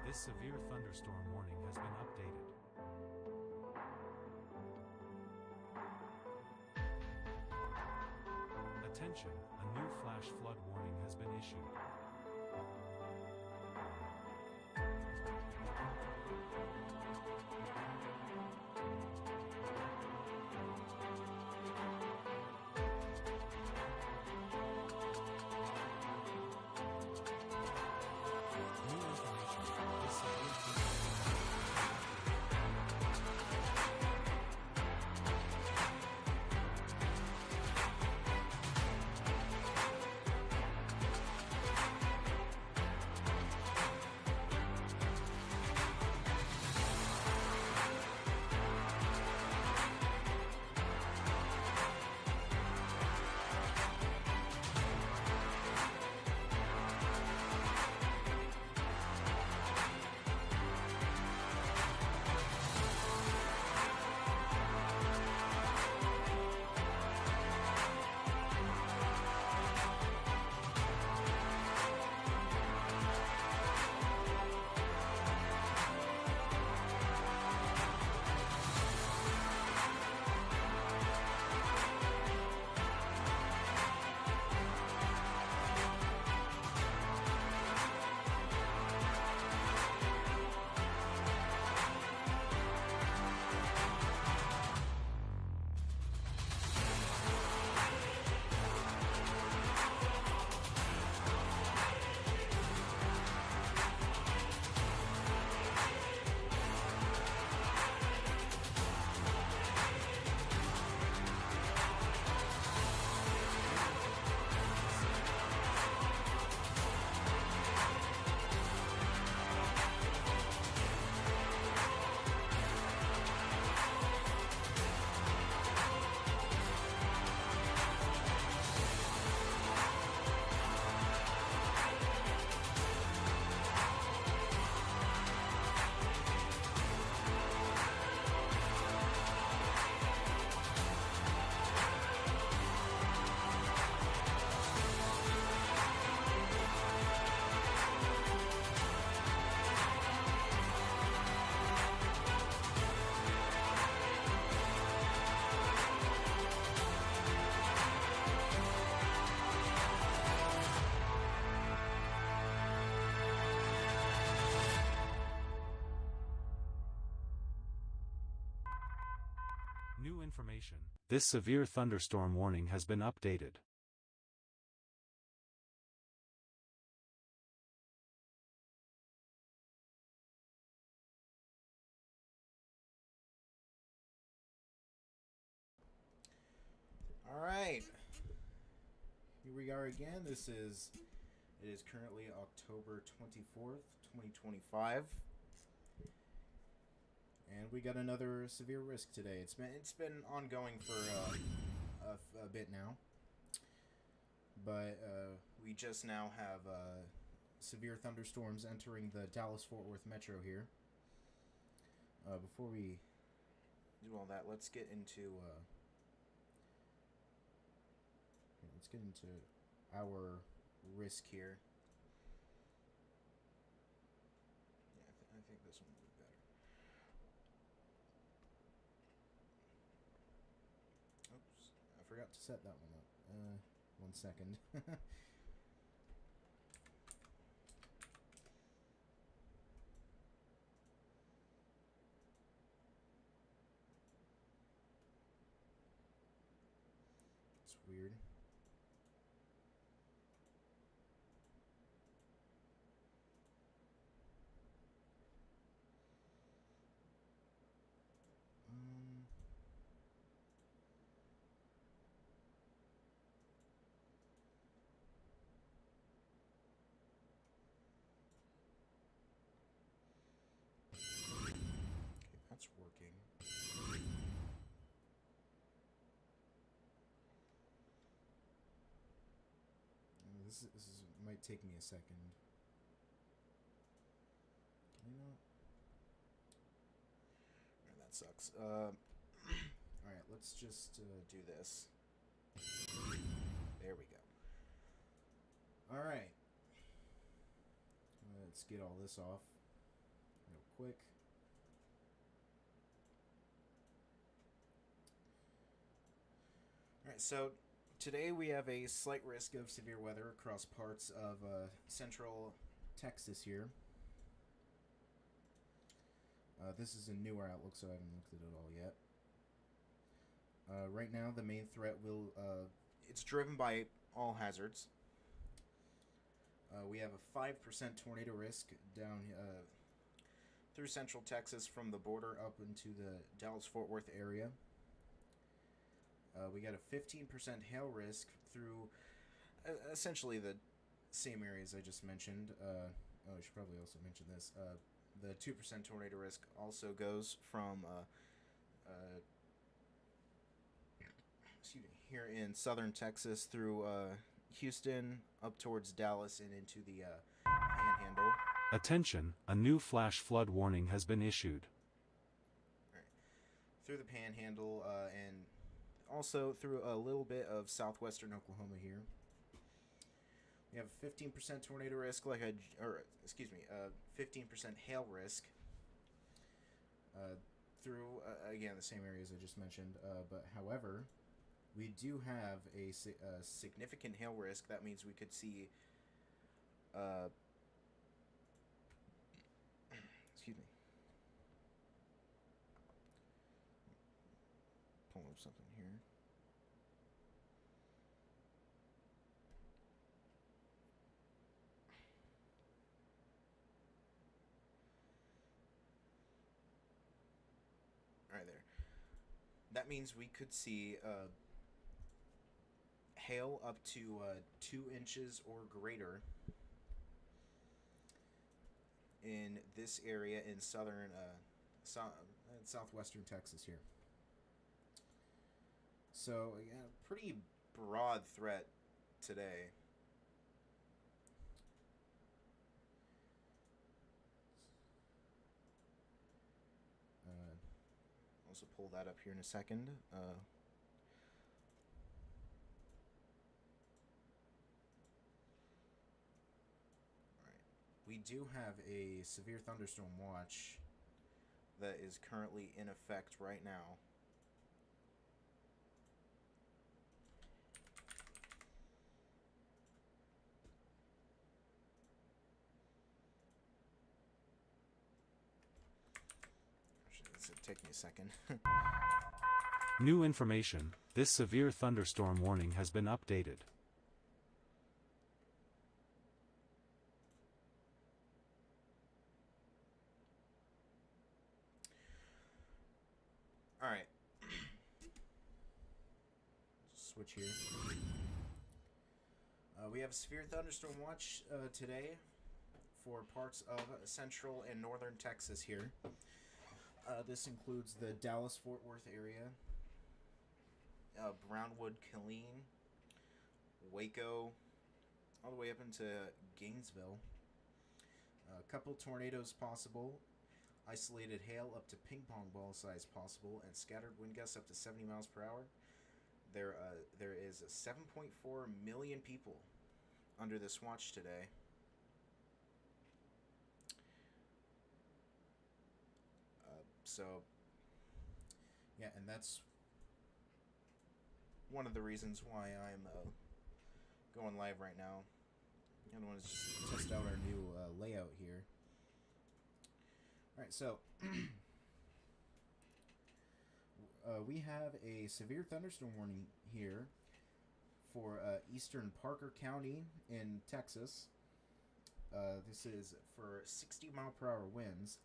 This severe thunderstorm warning has been updated. Attention, a new flash flood warning has been issued. New information. This severe New information. This severe thunderstorm warning has been updated. Alright, here we are again. It is currently October 24th, 2025. And we got another severe risk today. It's been ongoing for a bit now. But we just now have severe thunderstorms entering the Dallas-Fort Worth metro here. Before we do all that, let's get into our risk here. Yeah, I think this one will be better. Oops, I forgot to set that one up. 1 second. It's weird. That's working. This might take me a second. Can you not? That sucks. Alright, let's just do this. There we go. Alright. Let's get all this off. quick. Alright, so today we have a slight risk of severe weather across parts of central Texas here. This is a newer outlook, so I haven't looked at it all yet. Right now, the main threat it's driven by all hazards. We have a 5% tornado risk down through central Texas from the border up into the Dallas-Fort Worth area. We got a 15% hail risk through essentially the same areas I just mentioned. I should probably also mention this. The 2% tornado risk also goes from here in southern Texas through Houston up towards Dallas and into the Panhandle. Attention, a new flash flood warning has been issued. Right. Through the Panhandle and also through a little bit of southwestern Oklahoma here. We have a 15% tornado risk, 15% hail risk through, again, the same areas I just mentioned. But however, we do have a significant hail risk. That means we could see, pull up something here. Right there. That means we could see hail up to 2 inches or greater in this area in southern southwestern Texas here. So, yeah, pretty broad threat today. Also pull that up here in a second. We do have a severe thunderstorm watch that is currently in effect right now. Actually, this will take me a second. New information, this severe thunderstorm warning has been updated. Alright. Switch here. We have a severe thunderstorm watch today for parts of central and northern Texas here. This includes the Dallas-Fort Worth area, Brownwood, Killeen, Waco, all the way up into Gainesville. A couple tornadoes possible. Isolated hail up to ping pong ball size possible, and scattered wind gusts up to 70 miles per hour. There is 7.4 million people under this watch today. So, yeah, and that's one of the reasons why I'm going live right now. The other one is just to test out our new layout here. Alright, so we have a severe thunderstorm warning here for eastern Parker County in Texas. This is for 60 mile per hour winds.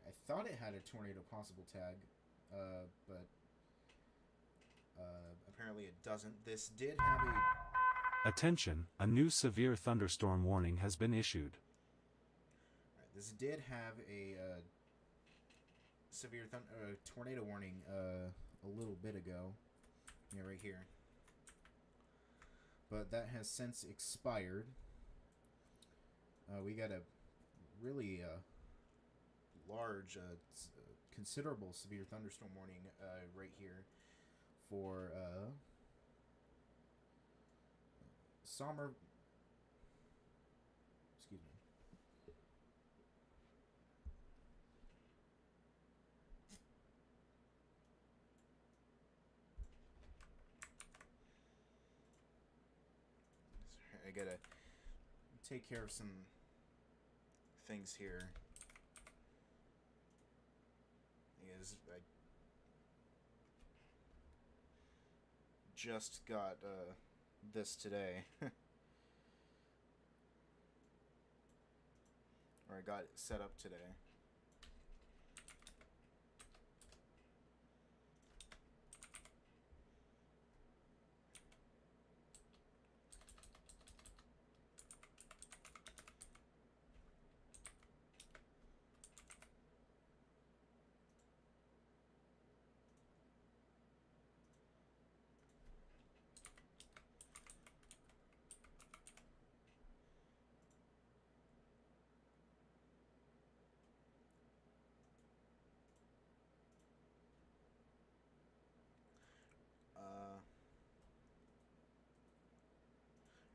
I thought it had a tornado possible tag, but apparently it doesn't. This did have a... Attention, a new severe thunderstorm warning has been issued. This did have a severe tornado warning a little bit ago. Yeah, right here. But that has since expired. We got a really large, considerable severe thunderstorm warning right here for gotta take care of some things here. Is I just got this today. Or I got it set up today.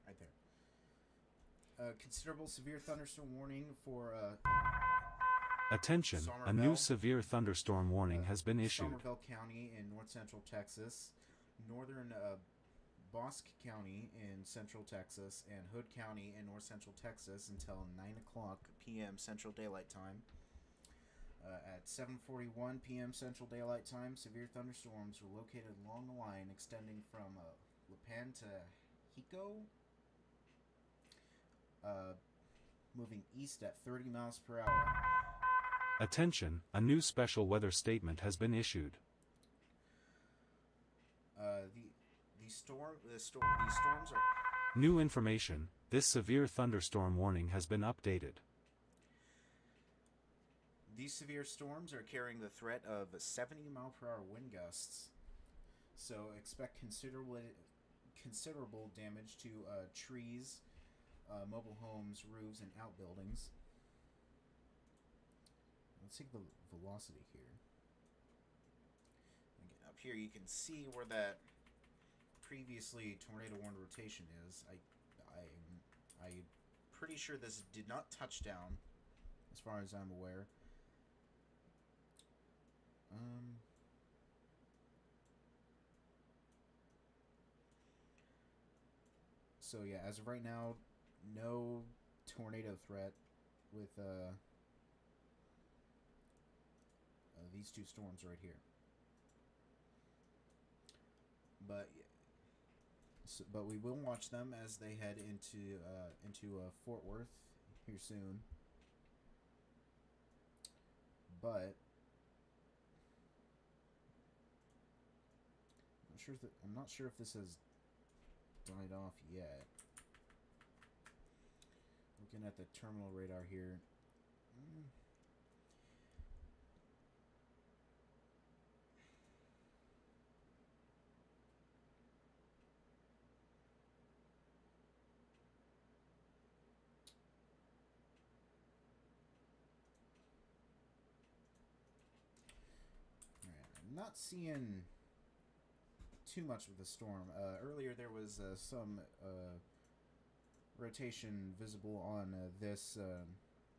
Right there. Considerable severe thunderstorm warning for Attention, a Somerville. new severe thunderstorm warning has been issued. Somerville County in north central Texas, northern Bosque County in central Texas, and Hood County in north central Texas until 9 o'clock p.m. Central Daylight Time. At 7:41 p.m. Central Daylight Time, severe thunderstorms were located along the line extending from Lipan to Hiko, moving east at 30 miles per hour. Attention, a new special weather statement has been issued. These storms are... New information, this severe thunderstorm warning has been updated. These severe storms are carrying the threat of 70 mile per hour wind gusts. So expect considerable damage to trees, mobile homes, roofs, and outbuildings. Let's take the velocity here. Again, up here you can see where that previously tornado warned rotation is. I'm pretty sure this did not touch down, as far as I'm aware. So yeah, as of right now, no tornado threat with these two storms right here. But we will watch them as they head into Fort Worth here soon. But I'm not sure if this has died off yet. Looking at the terminal radar here. I'm not seeing too much of the storm. Earlier there was some rotation visible on this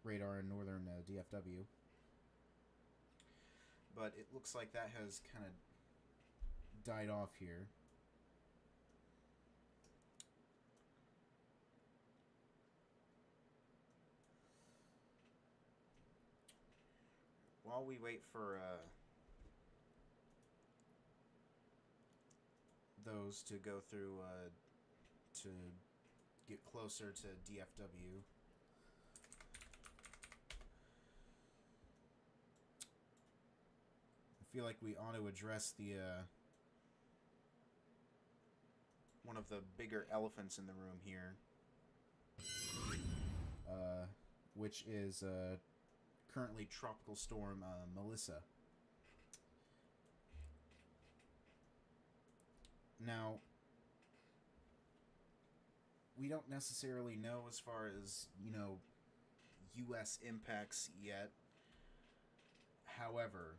radar in northern DFW. But it looks like that has kind of died off here. While we wait for those to go through to get closer to DFW. I feel like we ought to address the one of the bigger elephants in the room here, which is currently Tropical Storm Melissa. Now, we don't necessarily know as far as, U.S. impacts yet. However,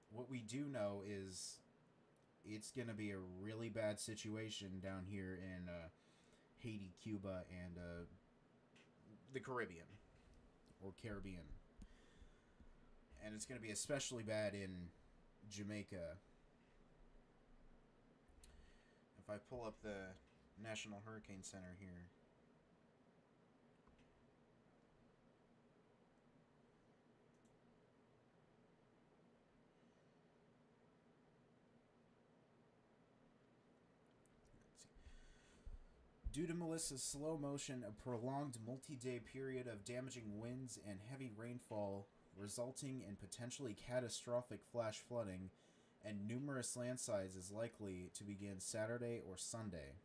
what we do know is it's going to be a really bad situation down here in Haiti, Cuba, and the Caribbean, or Caribbean. And it's going to be especially bad in Jamaica. If I pull up the National Hurricane Center here. Due to Melissa's slow motion, a prolonged multi-day period of damaging winds and heavy rainfall resulting in potentially catastrophic flash flooding and numerous landslides is likely to begin Saturday or Sunday.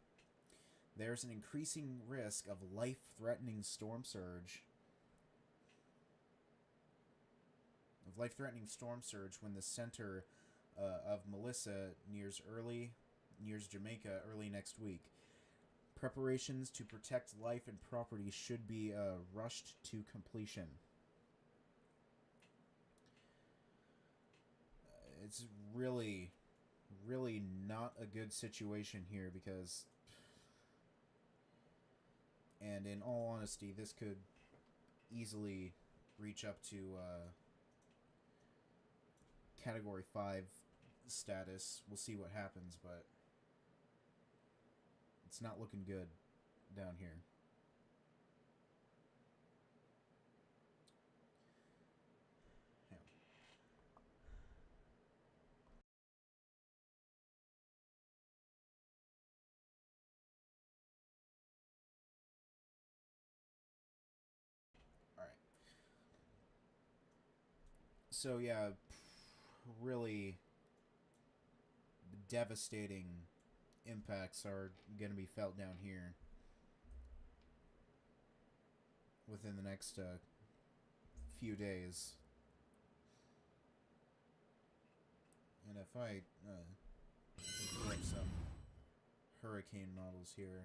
There's an increasing risk of life-threatening storm surge when the center of Melissa nears Jamaica early next week. Preparations to protect life and property should be rushed to completion. It's really, really not a good situation here because, and in all honesty, this could easily reach up to Category 5 status. We'll see what happens, but it's not looking good down here. Alright. So, yeah, really devastating impacts are going to be felt down here within the next few days. And if I pull up some hurricane models here.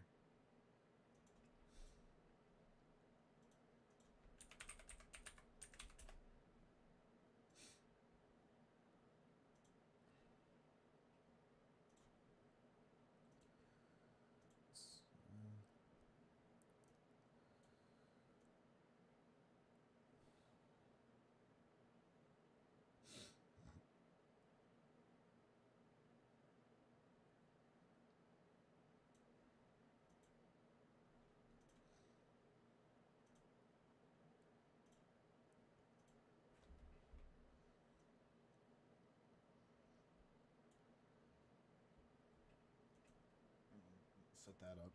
Set that up.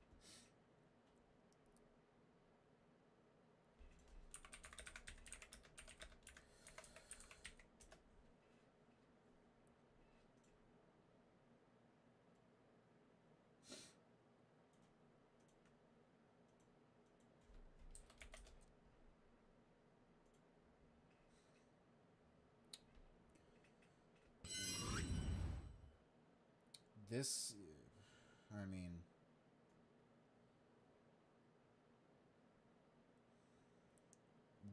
This, I mean,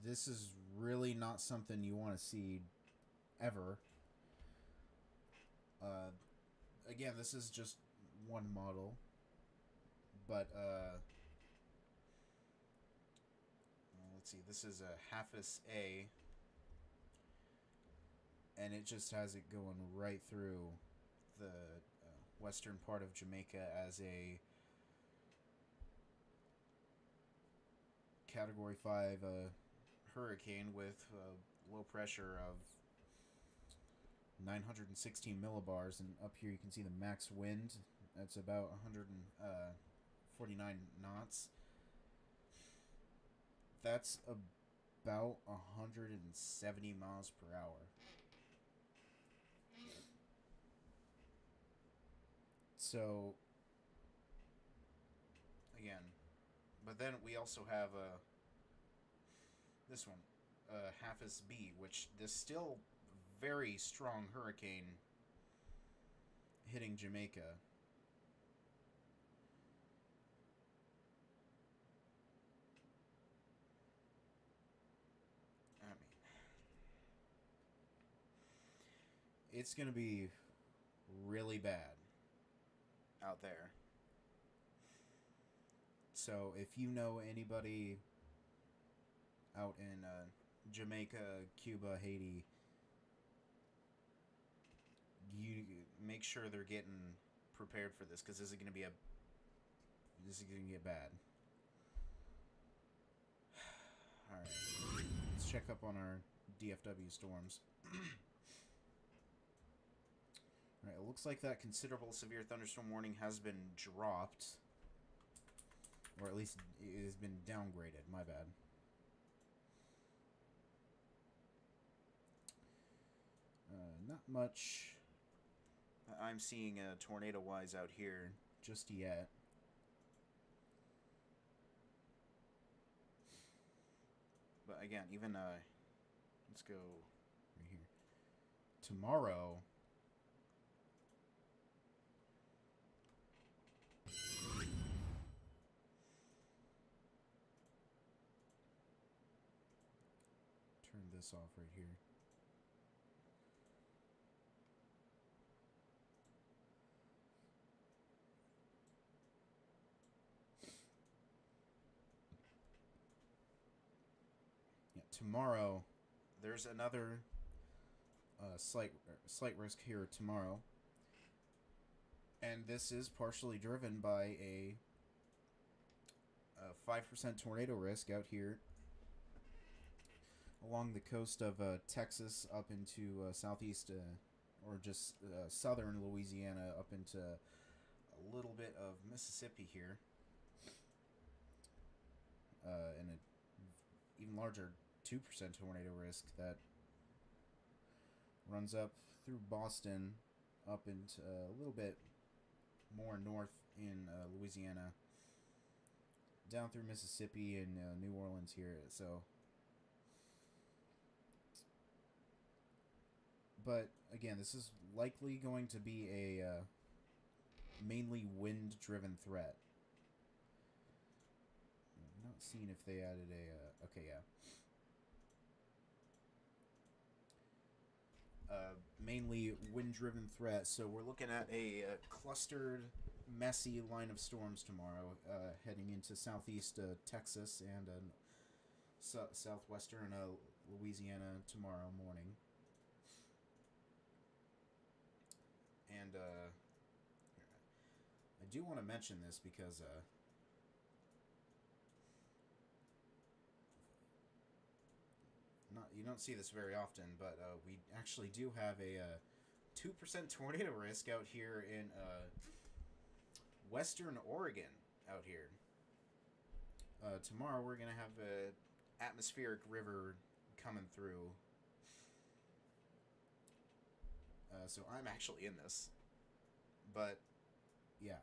this is really not something you want to see ever. Again, this is just one model, but let's see, this is a Halfus A, and it just has it going right through the western part of Jamaica as a Category 5 hurricane with low pressure of 916 millibars, and up here you can see the max wind. That's about 149 knots. That's about 170 miles per hour. So, again, but then we also have this one, Halfus B, which is still very strong hurricane hitting Jamaica. I mean, it's going to be really bad out there. So if you know anybody out in Jamaica, Cuba, Haiti, you make sure they're getting prepared for this, because this is going to be a This is going to get bad. Alright. Let's check up on our DFW storms. Alright, it looks like that considerable severe thunderstorm warning has been dropped. Or at least it has been downgraded. My bad. Not much I'm seeing tornado-wise out here just yet. But again, even, let's go right here. Tomorrow, turn this off right here. Yeah, tomorrow, there's another slight risk here tomorrow, and this is partially driven by a 5% tornado risk out here along the coast of Texas up into southeast or just southern Louisiana up into a little bit of Mississippi here, and an even larger 2% tornado risk that runs up through Boston up into a little bit more north in Louisiana, down through Mississippi and New Orleans here. So, but again, this is likely going to be a mainly wind-driven threat. I'm not seeing if they added a okay, yeah. Mainly wind-driven threat, so we're looking at a clustered, messy line of storms tomorrow, heading into southeast Texas and southwestern Louisiana tomorrow morning. And I do want to mention this because you don't see this very often, but we actually do have a 2% tornado risk out here in western Oregon out here. Tomorrow we're going to have an atmospheric river coming through. So I'm actually in this. But, yeah.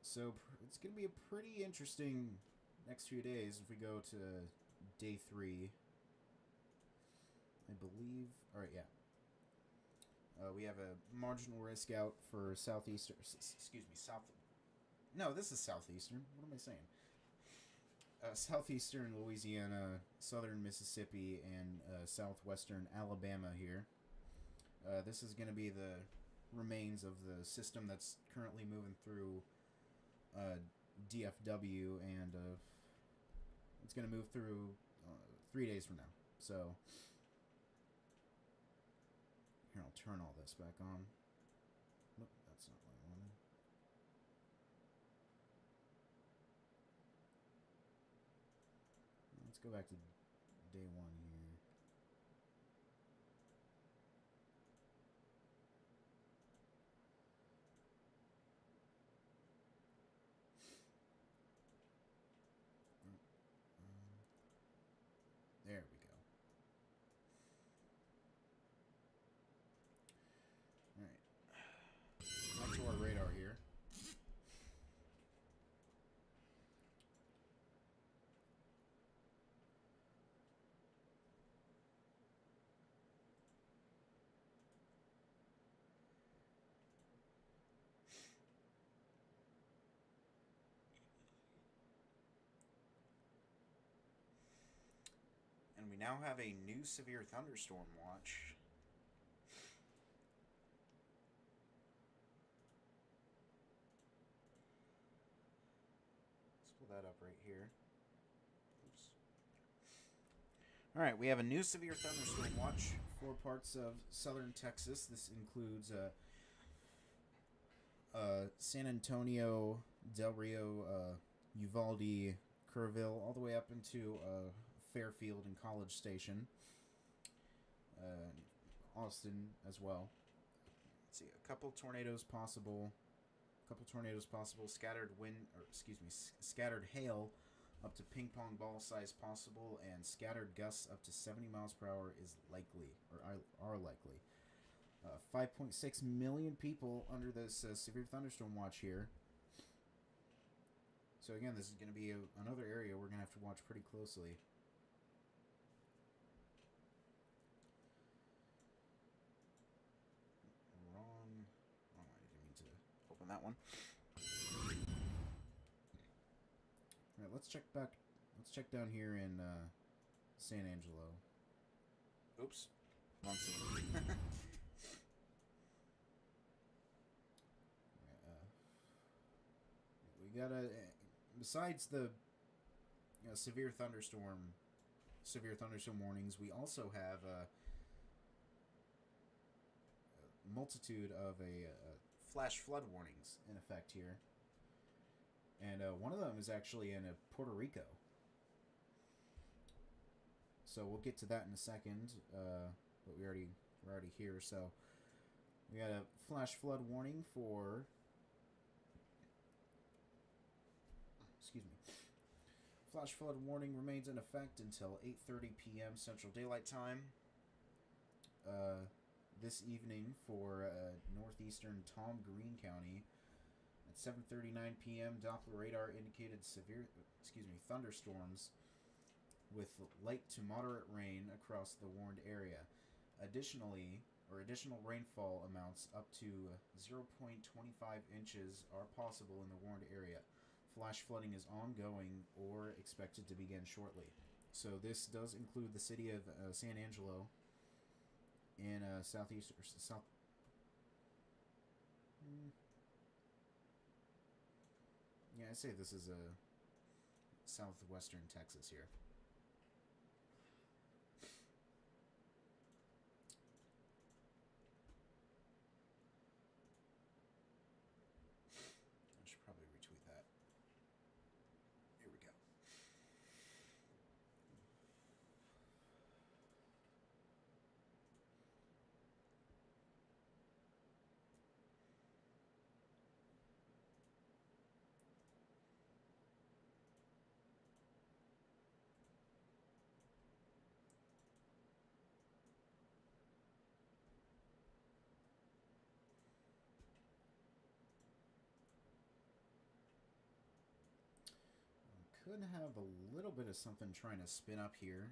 So it's going to be a pretty interesting next few days if we go to day 3. I believe. Alright, yeah. We have a marginal risk out for southeastern. Excuse me, south. No, this is southeastern. What am I saying? Southeastern Louisiana, southern Mississippi, and southwestern Alabama here. This is going to be the remains of the system that's currently moving through DFW, and it's going to move through 3 days from now. So, here, I'll turn all this back on. Nope, that's not what I wanted. Let's go back to day 1 here. There we go. Alright. Back to our radar here. And we now have a new severe thunderstorm watch. Let's pull that up right here. Oops. Alright, we have a new severe thunderstorm watch for parts of southern Texas. This includes San Antonio, Del Rio, Uvalde, Kerrville, all the way up into Fairfield and College Station. Austin as well. Let's see, a couple tornadoes possible. Scattered wind, or excuse me, scattered hail up to ping pong ball size possible, and scattered gusts up to 70 miles per hour is likely, or are likely. 5.6 million people under this severe thunderstorm watch here. So again, this is going to be another area we're going to have to watch pretty closely. Wrong. I didn't mean to open that one. All right, let's check back. Let's check down here in San Angelo. Oops, wrong scene. We got besides the severe thunderstorm warnings, we also have a multitude of flash flood warnings in effect here, and one of them is actually in Puerto Rico. So we'll get to that in a second, but we're already here. So we got a flash flood warning for. Excuse me. Flash flood warning remains in effect until 8:30 p.m. Central Daylight Time. This evening for northeastern Tom Green County at 7:39 p.m. Doppler radar indicated thunderstorms with light to moderate rain across the warned area. Additional rainfall amounts up to 0.25 inches are possible in the warned area. Flash flooding is ongoing or expected to begin shortly. So this does include the city of San Angelo in southeast or south. Yeah, I say this is southwestern Texas here. I should probably retweet that. Here we go. Could have a little bit of something trying to spin up here.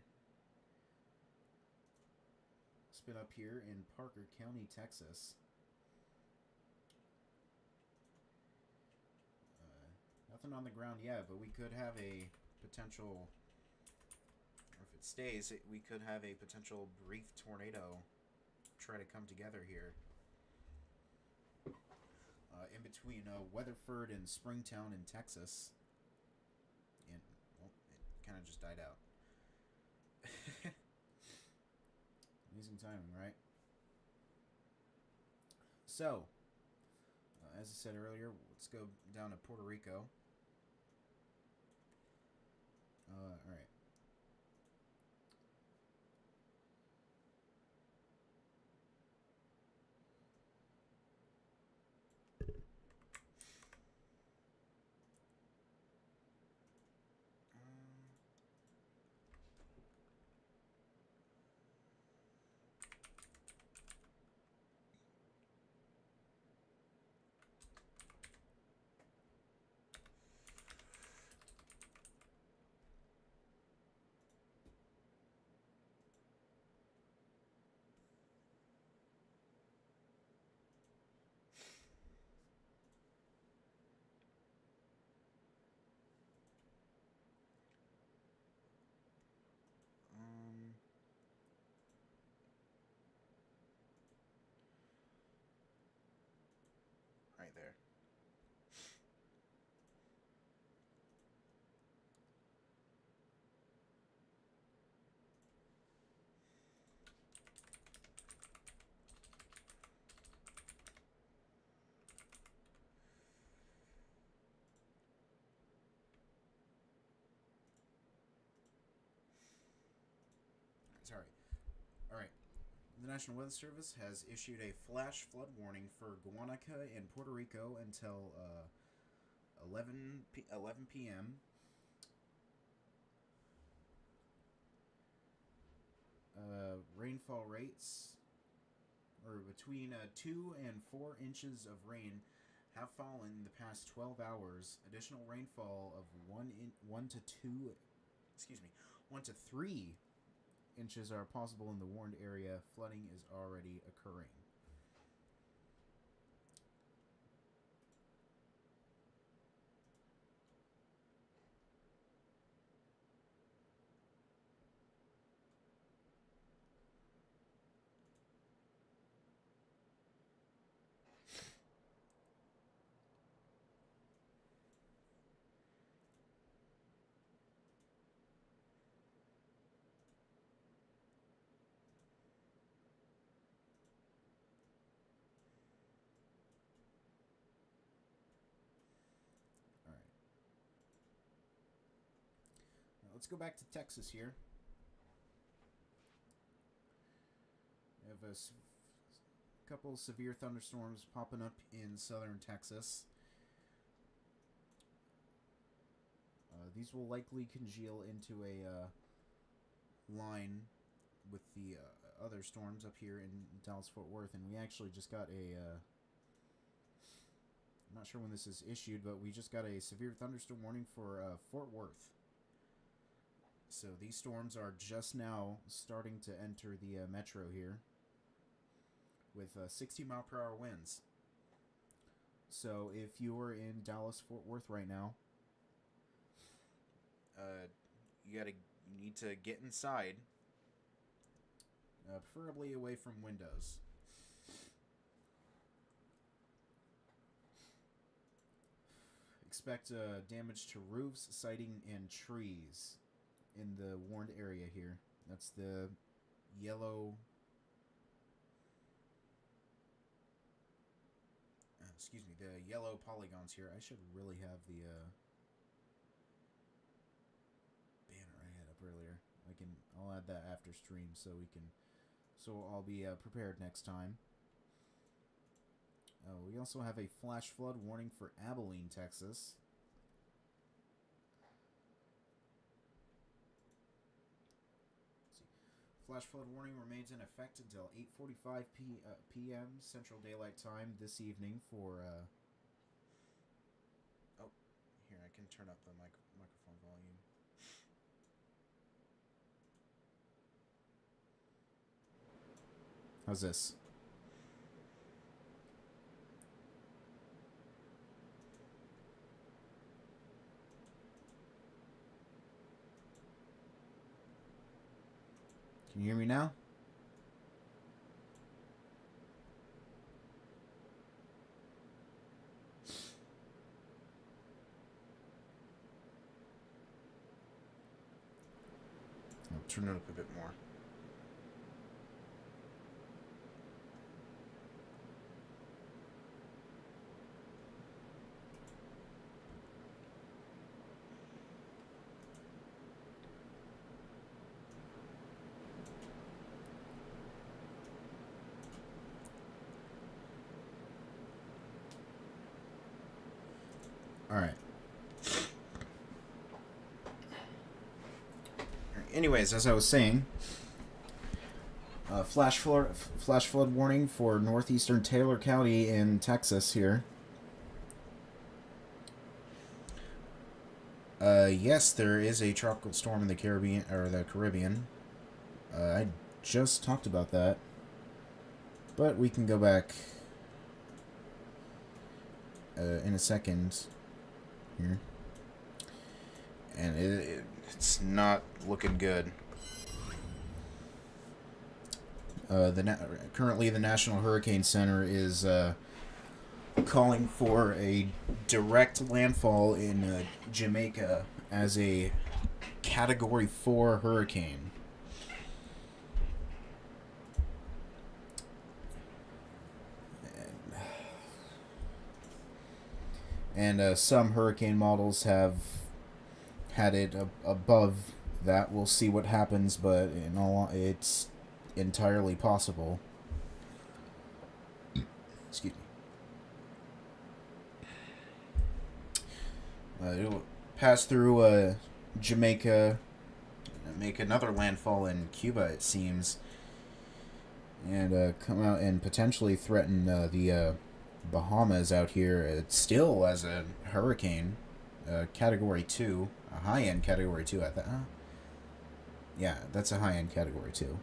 In Parker County, Texas. Nothing on the ground yet, but we could have a potential, or if it stays, we could have a potential brief tornado try to come together here. In between Weatherford and Springtown in Texas. And, well, it kind of just died out. Amazing timing, right? So, as I said earlier, let's go down to Puerto Rico. All right. Sorry. All right. The National Weather Service has issued a flash flood warning for Guanaca and Puerto Rico until 11 p.m. Rainfall rates or between 2 and 4 inches of rain have fallen in the past 12 hours. Additional rainfall of 1 to 2, 1 to 3 inches are possible in the warned area. Flooding is already occurring. All right. Now let's go back to Texas here. We have a couple severe thunderstorms popping up in southern Texas. These will likely congeal into a line with the other storms up here in Dallas-Fort Worth, and we actually just got a... I'm not sure when this is issued, but we just got a severe thunderstorm warning for Fort Worth. So these storms are just now starting to enter the metro here with 60-mile-per-hour winds. So if you're in Dallas-Fort Worth right now, you need to get inside, preferably away from windows. Expect damage to roofs, siding, and trees in the warned area here. That's the yellow... the yellow polygons here. I should really have the banner I had up earlier. I'll add that after stream so I'll be prepared next time. We also have a flash flood warning for Abilene, Texas. Flash flood warning remains in effect until 8:45 p.m. Central Daylight Time this evening for... Oh, here, I can turn up the microphone volume. How's this? Can you hear me now? I'll turn it up a bit more. All right. Anyways, as I was saying, flash flood warning for northeastern Taylor County in Texas here. Yes, there is a tropical storm in the Caribbean. I just talked about that, but we can go back in a second here, and it's not looking good. Currently, the National Hurricane Center is calling for a direct landfall in Jamaica as a Category 4 hurricane. And some hurricane models have had it above that we'll see what happens, but it's entirely possible. Excuse me. It'll pass through Jamaica, make another landfall in Cuba, it seems, and come out and potentially threaten the Bahamas out here. It's still as a hurricane, Category 2, a high-end Category 2 at that. Yeah, that's a high-end Category 2.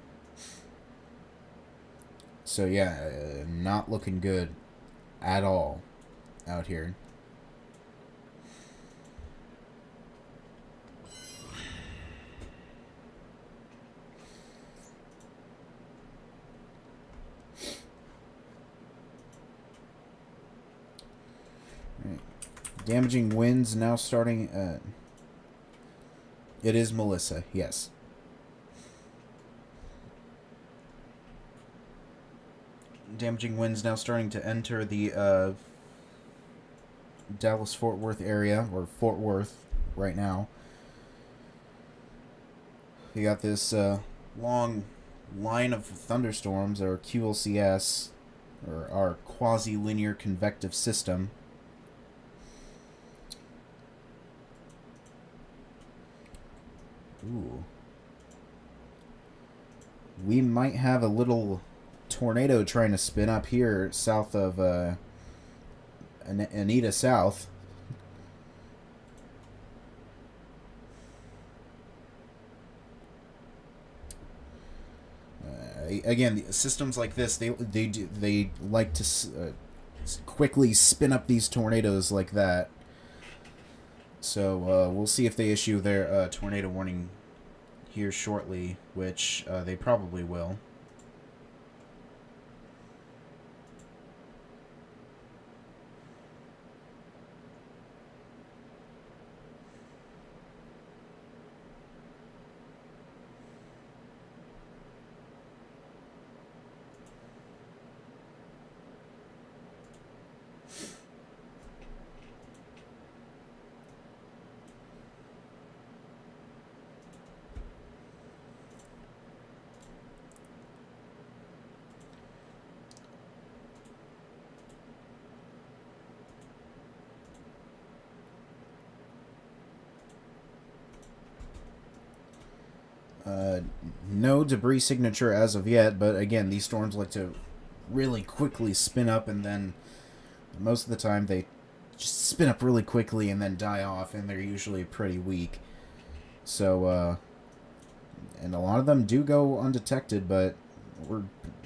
So yeah, not looking good at all out here. Right. Damaging winds now starting. It is Melissa, yes. Damaging winds now starting to enter the Dallas-Fort Worth area, or Fort Worth right now. We got this long line of thunderstorms, or QLCS, or our quasi-linear convective system. Ooh. We might have a little tornado trying to spin up here south of Anita South. Again, systems like this, they like to quickly spin up these tornadoes like that. So we'll see if they issue their tornado warning here shortly, which they probably will. No debris signature as of yet, but again, these storms like to really quickly spin up, and then most of the time they just spin up really quickly and then die off, and they're usually pretty weak. So, and a lot of them do go undetected, but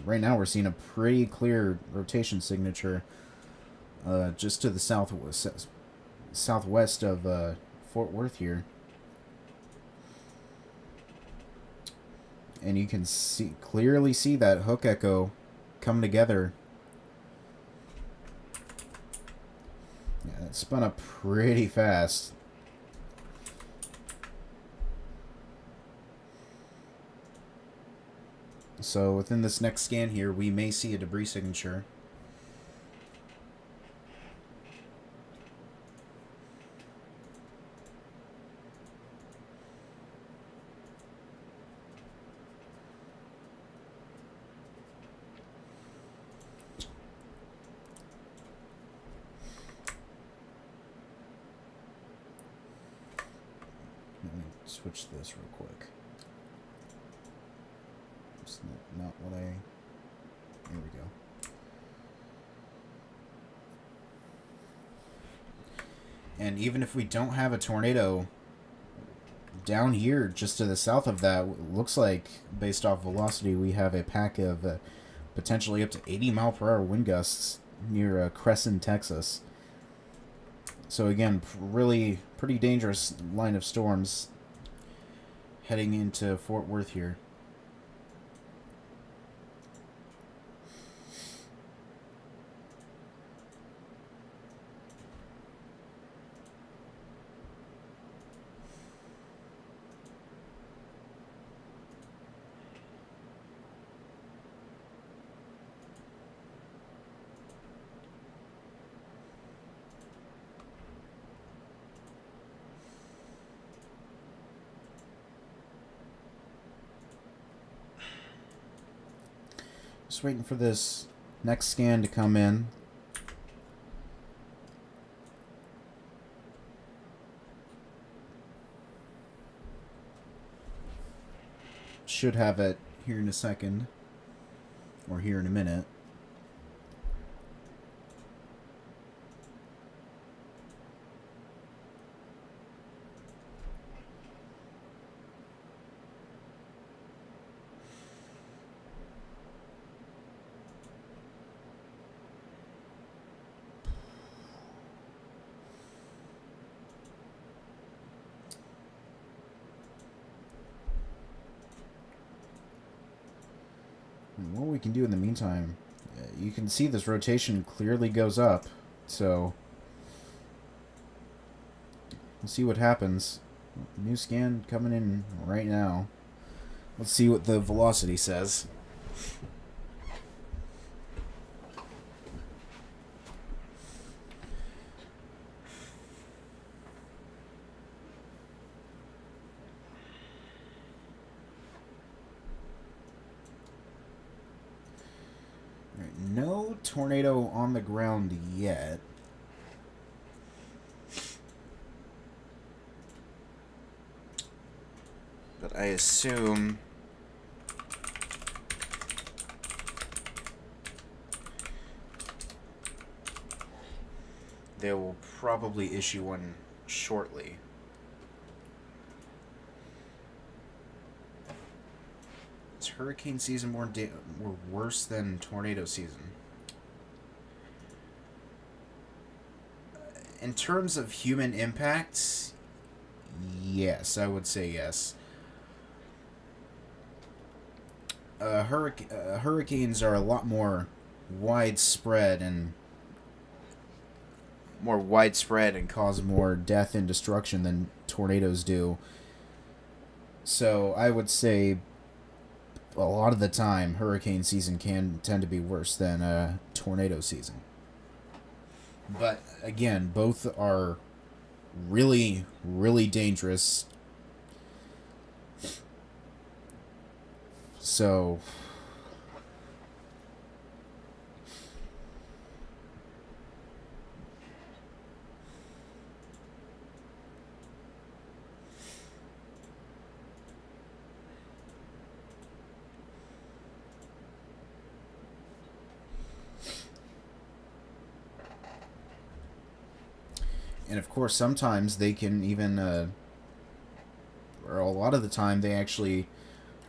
right now we're seeing a pretty clear rotation signature just to the southwest of Fort Worth here. And you can clearly see that hook echo come together. Yeah, it spun up pretty fast. So within this next scan here, we may see a debris signature. Switch this real quick. It's not what I... There we go. And even if we don't have a tornado down here just to the south of that, looks like based off velocity we have a pack of potentially up to 80-mile-per-hour wind gusts near Crescent, Texas. So again, really pretty dangerous line of storms heading into Fort Worth here. Just waiting for this next scan to come in. Should have it here in a second. Or here in a minute. What we can do in the meantime, you can see this rotation clearly goes up, so we'll see what happens. New scan coming in right now. Let's see what the velocity says. No tornado on the ground yet. But I assume they will probably issue one shortly. Is hurricane season more worse than tornado season? In terms of human impacts, yes, I would say yes. Hurricanes are a lot more widespread and cause more death and destruction than tornadoes do. So I would say a lot of the time hurricane season can tend to be worse than tornado season. But again, both are really, really dangerous. So and of course sometimes they can even or a lot of the time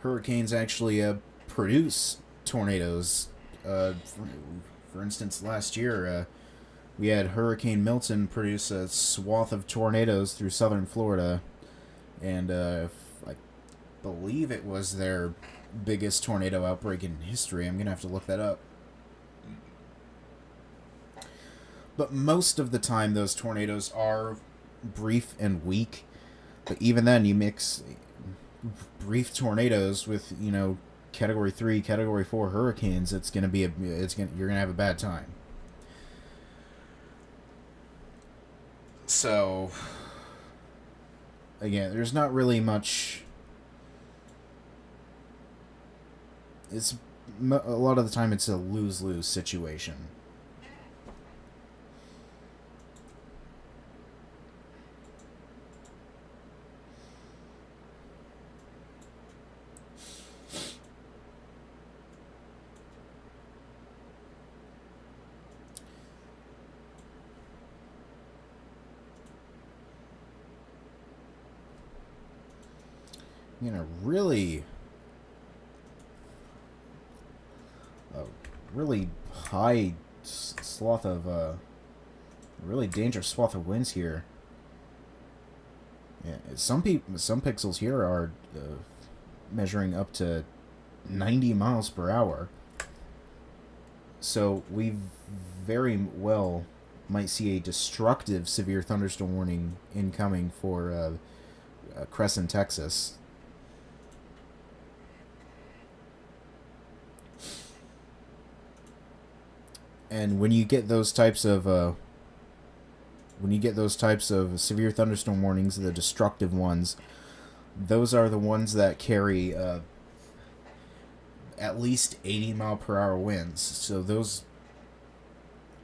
hurricanes actually produce tornadoes. For instance, last year we had Hurricane Milton produce a swath of tornadoes through southern Florida, and I believe it was their biggest tornado outbreak in history. I'm gonna have to look that up. But most of the time those tornadoes are brief and weak. But even then, you mix brief tornadoes with, Category 3, Category 4 hurricanes, you're gonna have a bad time. So again, there's not really much. It's a lot of the time it's a lose-lose situation. Really high swath of really dangerous swath of winds here. Yeah, some pixels here are measuring up to 90 miles per hour. So we very well might see a destructive severe thunderstorm warning incoming for Crescent, Texas. And when you get those types of severe thunderstorm warnings, the destructive ones, those are the ones that carry at least 80 mile per hour winds. So those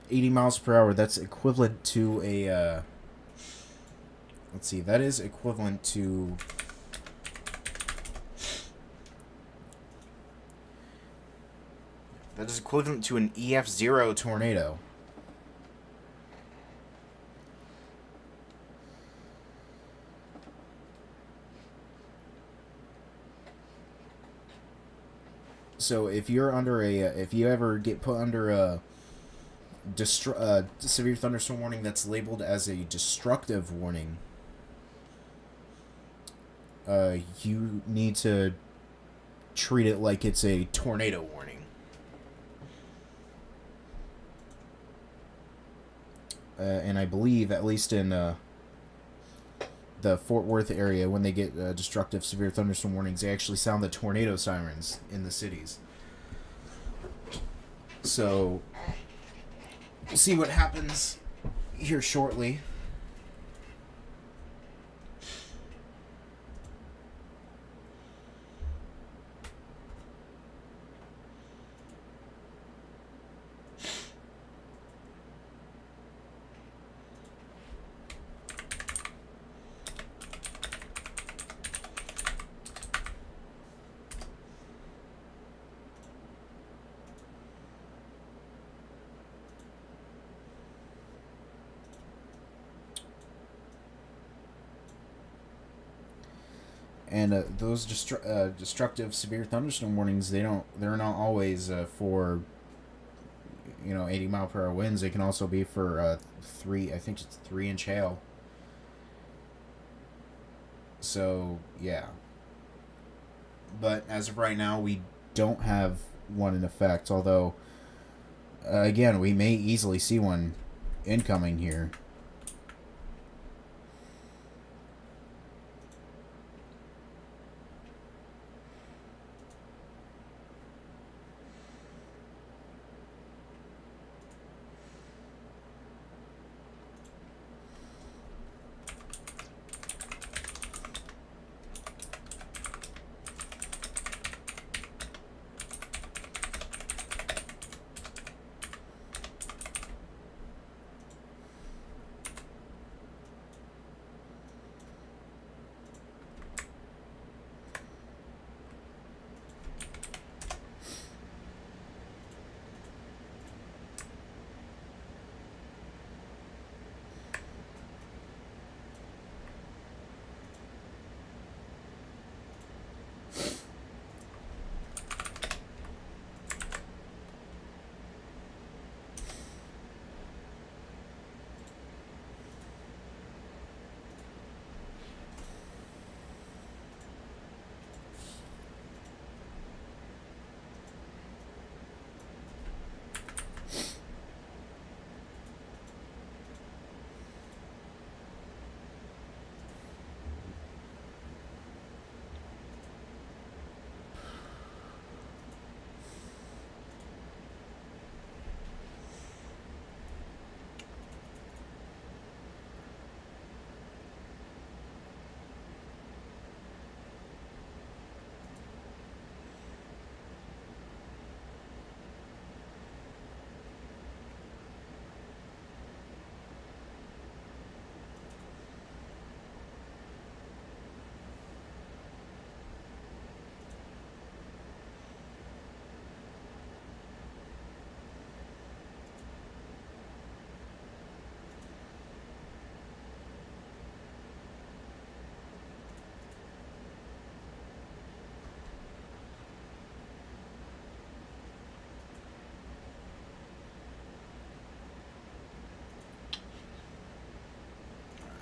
80 miles per hour, that's equivalent to a let's see, that is equivalent to an EF0 tornado. So if you're under if you ever get put under a severe thunderstorm warning that's labeled as a destructive warning, you need to treat it like it's a tornado warning. And I believe, at least in the Fort Worth area, when they get destructive severe thunderstorm warnings, they actually sound the tornado sirens in the cities. So, we'll see what happens here shortly. And those destructive severe thunderstorm warnings, they're not always for 80 mile per hour winds. They can also be for I think it's 3-inch hail. So yeah, but as of right now, we don't have one in effect, although again, we may easily see one incoming here.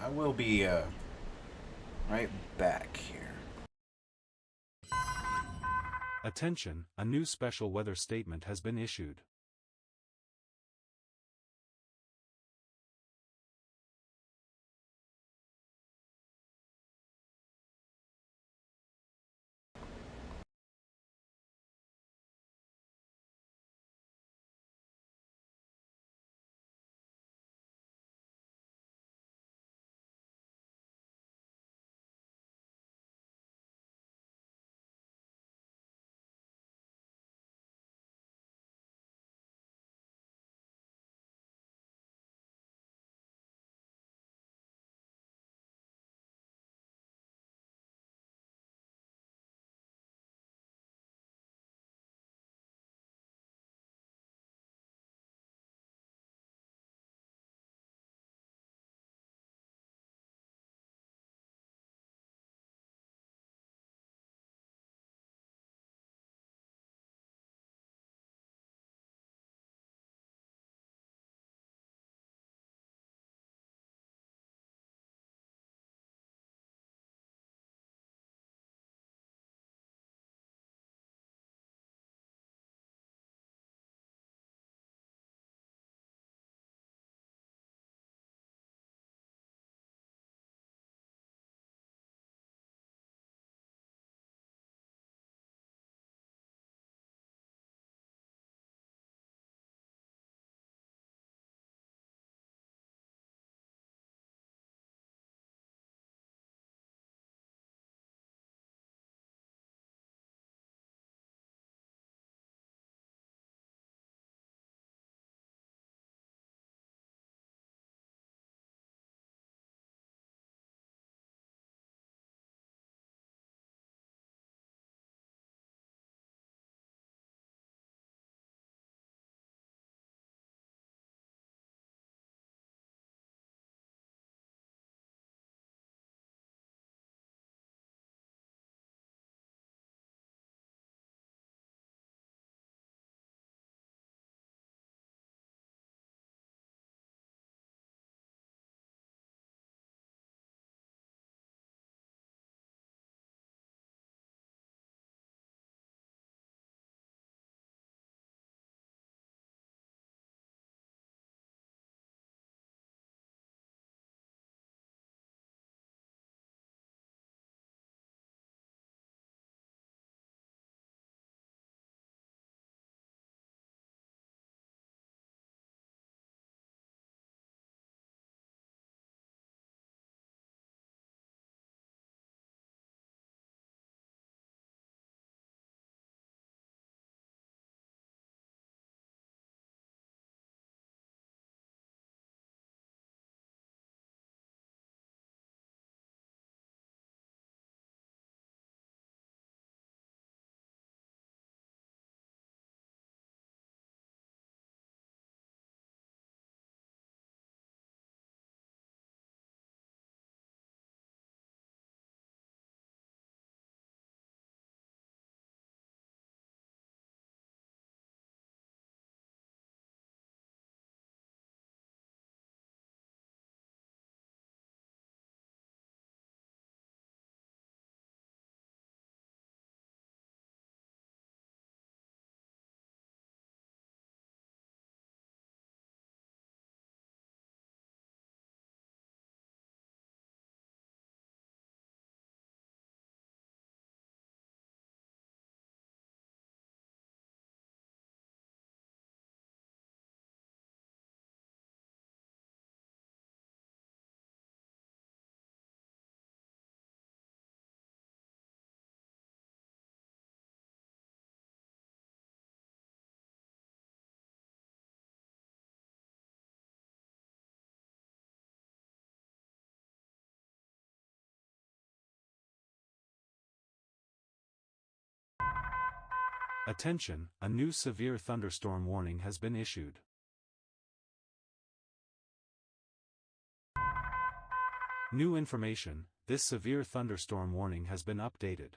I will be right back here. Attention, a new special weather statement has been issued. Attention, a new severe thunderstorm warning has been issued. New information, this severe thunderstorm warning has been updated.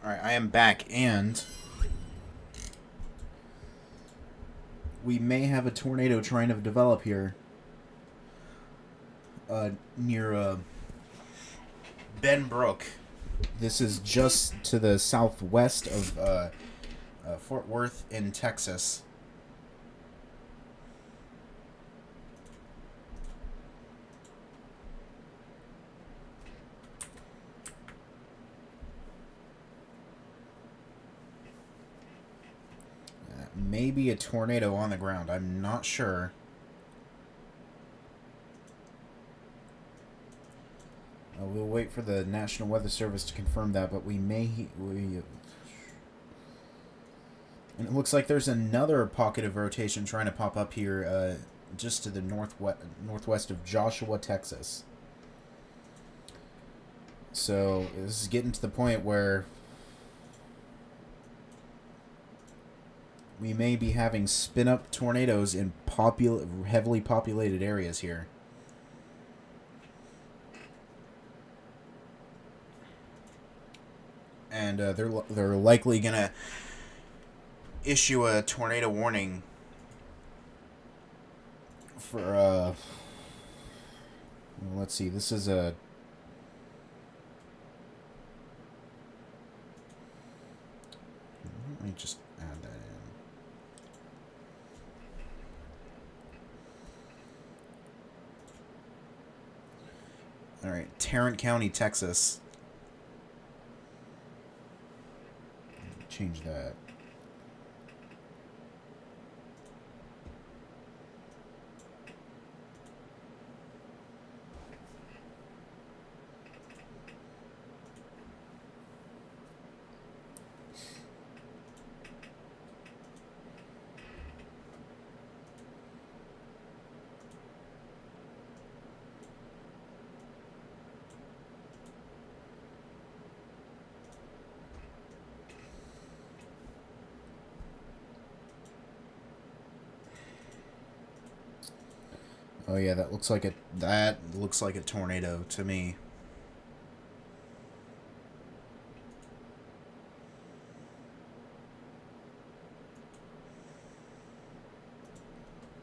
Alright, I am back, and we may have a tornado trying to develop here near Ben Brook. This is just to the southwest of Fort Worth in Texas. Maybe a tornado on the ground. I'm not sure. We'll wait for the National Weather Service to confirm that, but and it looks like there's another pocket of rotation trying to pop up here just to the northwest of Joshua, Texas. So this is getting to the point where we may be having spin-up tornadoes in heavily populated areas here. And they're likely gonna issue a tornado warning for let's see, this is a let me just add that in. Alright, Tarrant County, Texas. Change that. Oh yeah, that looks like a tornado to me.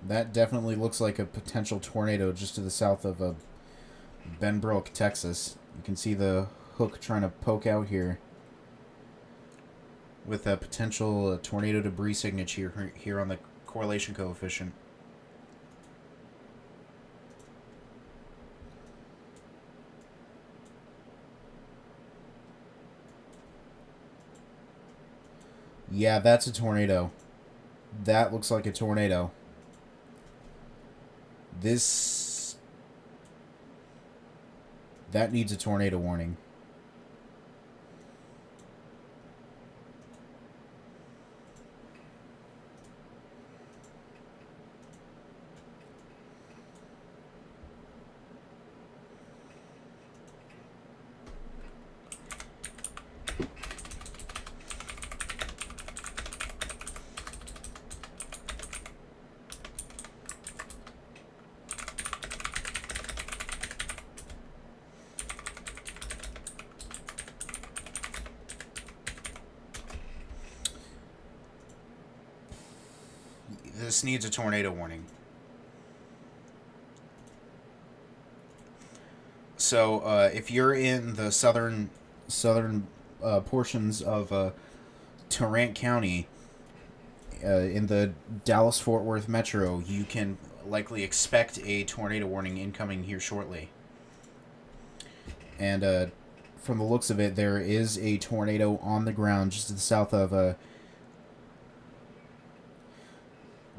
That definitely looks like a potential tornado just to the south of Benbrook, Texas. You can see the hook trying to poke out here with a potential tornado debris signature here on the correlation coefficient. Yeah, that's a tornado. That looks like a tornado. That needs a tornado warning. This needs a tornado warning. So, if you're in the southern portions of Tarrant County, in the Dallas-Fort Worth metro, you can likely expect a tornado warning incoming here shortly. And from the looks of it, there is a tornado on the ground just to the south of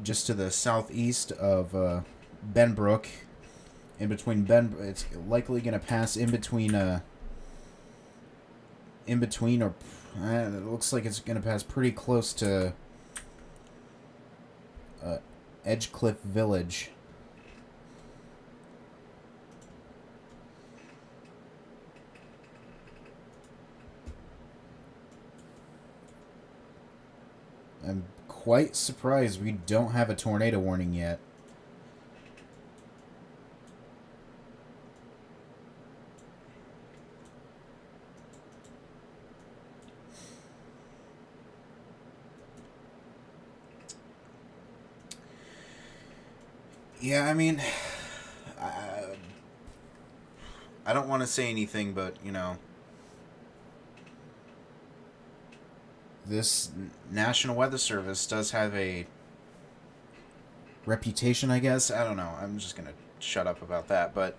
just to the southeast of Benbrook. In between it's likely going to pass in between or it looks like it's going to pass pretty close to Edgecliff Village. I'm quite surprised we don't have a tornado warning yet. Yeah, I mean, I don't want to say anything, but, you know, this National Weather Service does have a reputation, I guess. I don't know. I'm just going to shut up about that. But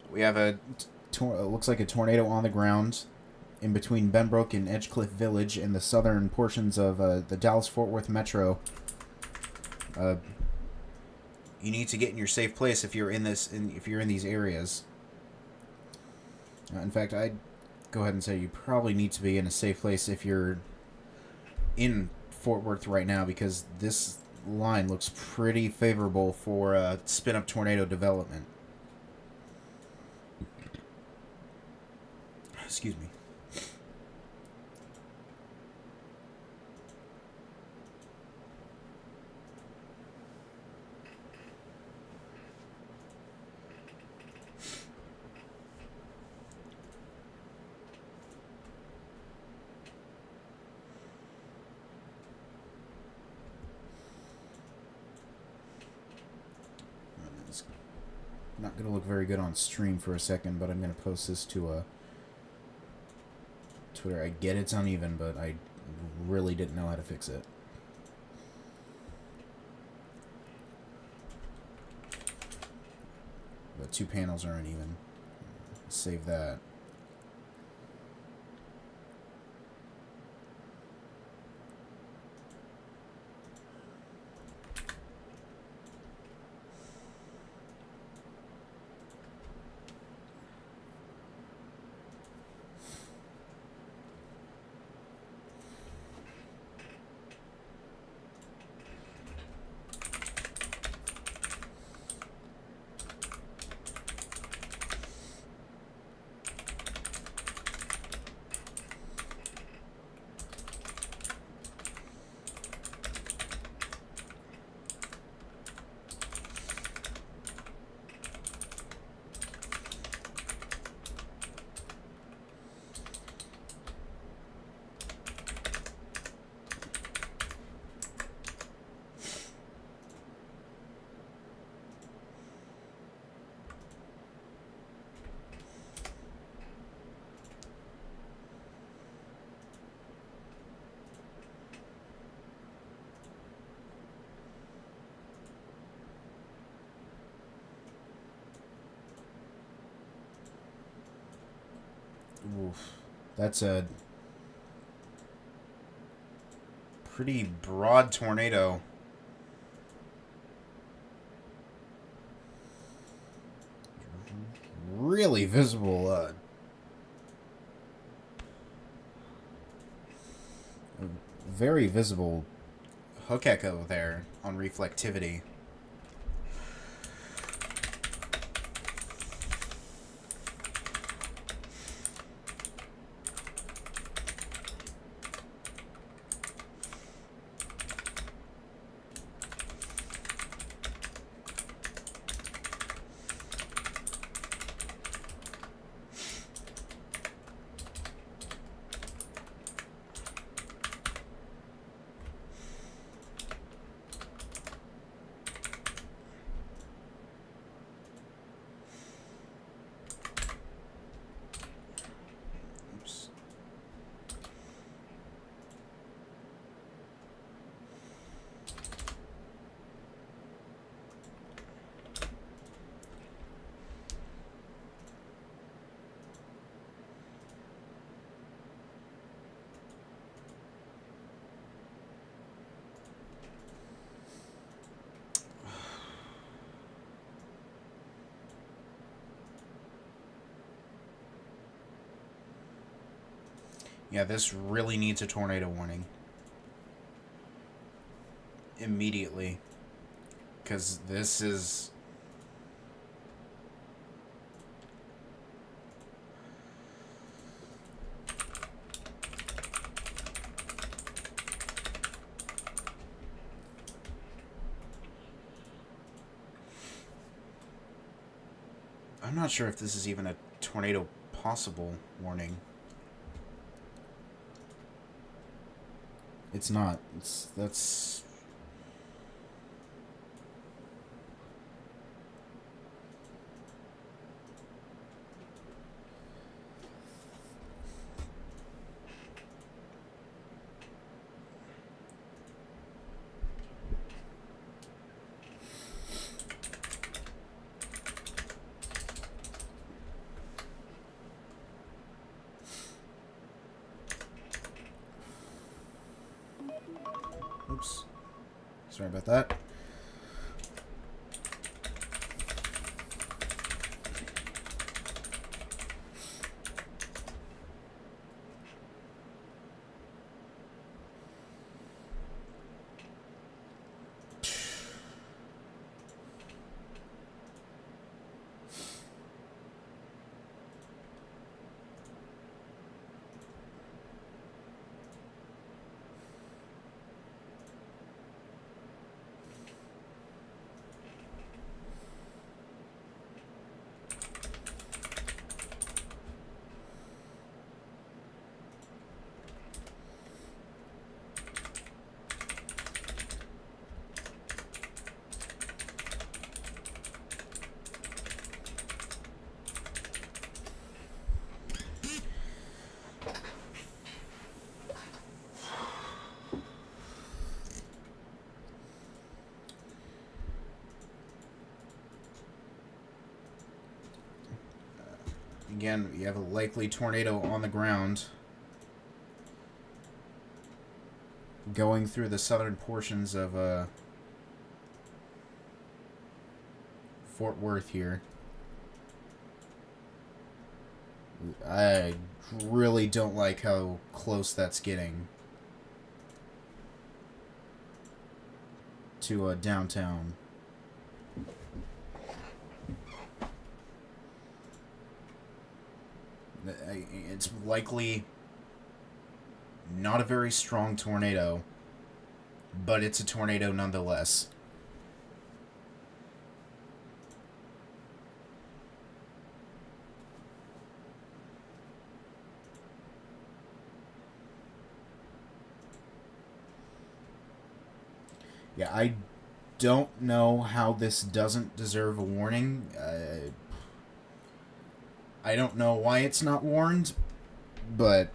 we have looks like a tornado on the ground in between Benbrook and Edgecliff Village in the southern portions of the Dallas-Fort Worth metro. You need to get in your safe place if you're in these areas. In fact, I'd go ahead and say you probably need to be in a safe place if you're in Fort Worth right now, because this line looks pretty favorable for spin-up tornado development. Excuse me. Not going to look very good on stream for a second, but I'm going to post this to Twitter. I get it's uneven, but I really didn't know how to fix it. The two panels are uneven. Save that. Oof. That's a pretty broad tornado. Really visible. Very visible hook echo there on reflectivity. Yeah, this really needs a tornado warning. Immediately. Because this is... I'm not sure if this is even a tornado possible warning. It's not. That's... Oops. Sorry about that. Again, you have a likely tornado on the ground going through the southern portions of Fort Worth here. I really don't like how close that's getting to downtown. It's likely not a very strong tornado, but it's a tornado nonetheless. Yeah, I don't know how this doesn't deserve a warning. I don't know why it's not warned, but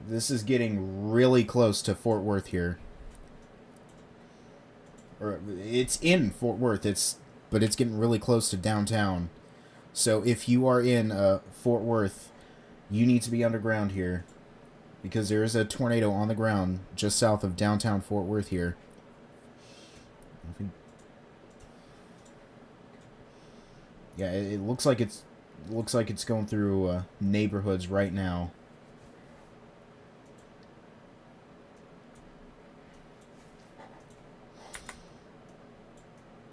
this is getting really close to Fort Worth here. Or it's in Fort Worth, but it's getting really close to downtown. So if you are in Fort Worth, you need to be underground here, because there is a tornado on the ground just south of downtown Fort Worth here. Yeah, it looks like it's going through neighborhoods right now.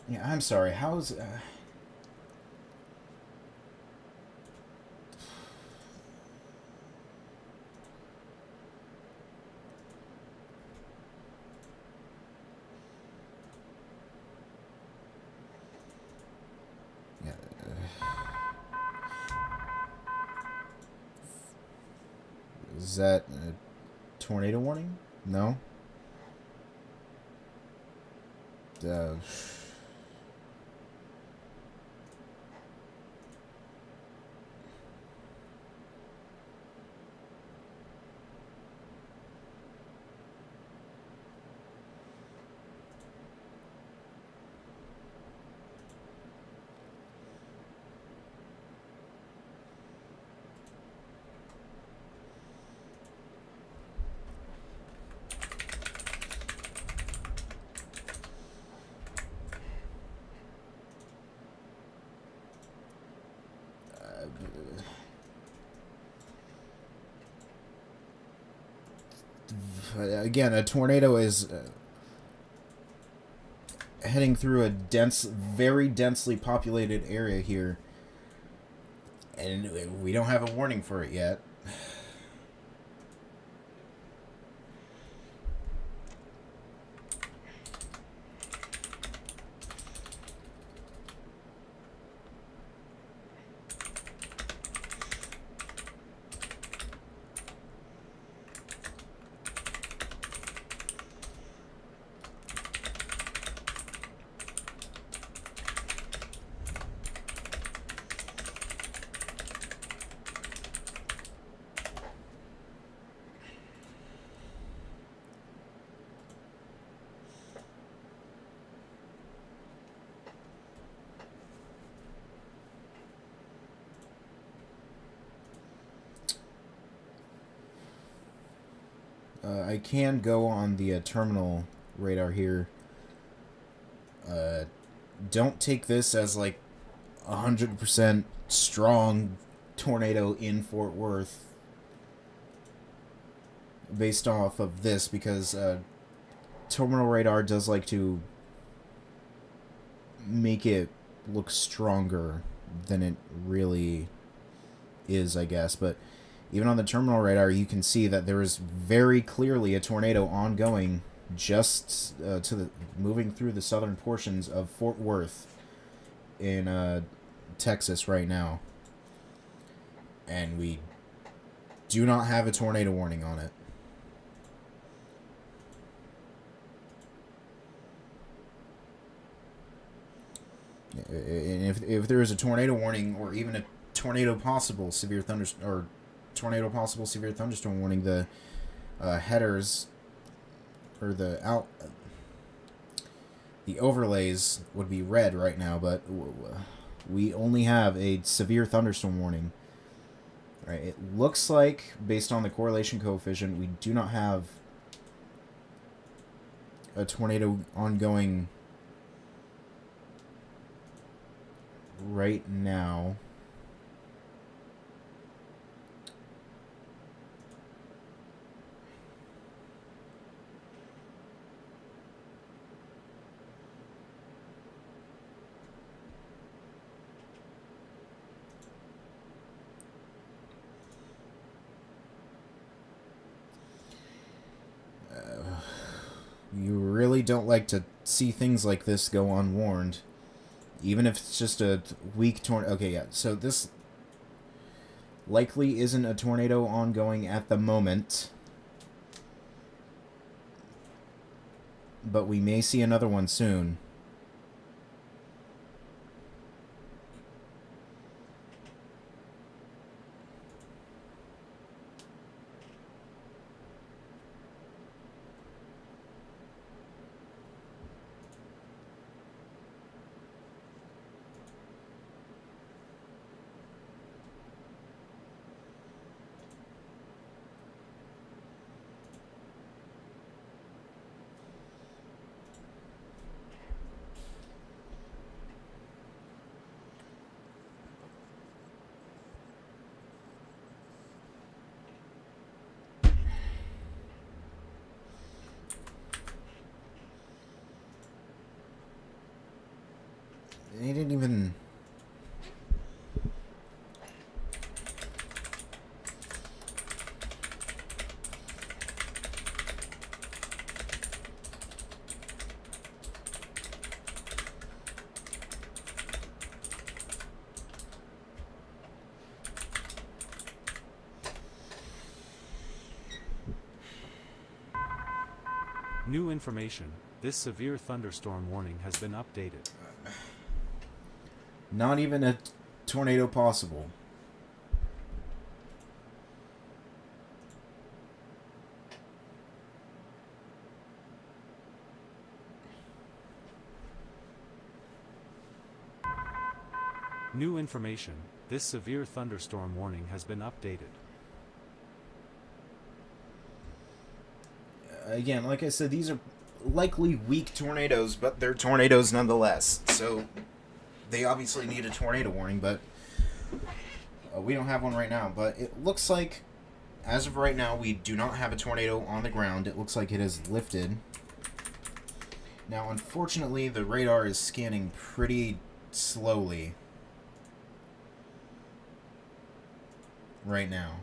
Yeah, I'm sorry. How's is that a tornado warning? No. Again, a tornado is heading through a very densely populated area here, and we don't have a warning for it yet. I can go on the terminal radar here. Don't take this as like 100% strong tornado in Fort Worth based off of this, because terminal radar does like to make it look stronger than it really is, I guess. But even on the terminal radar, you can see that there is very clearly a tornado ongoing just moving through the southern portions of Fort Worth in Texas right now. And we do not have a tornado warning on it. And if there is a tornado warning, or even a tornado possible severe thunderstorm warning, the headers or the overlays would be red right now. But we only have a severe thunderstorm warning. All right, it looks like, based on the correlation coefficient, we do not have a tornado ongoing right now. You really don't like to see things like this go unwarned. Even if it's just a weak tornado. Okay, yeah. So this likely isn't a tornado ongoing at the moment. But we may see another one soon. They didn't even... New information. This severe thunderstorm warning has been updated. Not even a tornado possible. New information. This severe thunderstorm warning has been updated. Again, like I said, these are likely weak tornadoes, but they're tornadoes nonetheless. So they obviously need a tornado warning, but we don't have one right now. But it looks like, as of right now, we do not have a tornado on the ground. It looks like it has lifted. Now, unfortunately, the radar is scanning pretty slowly right now.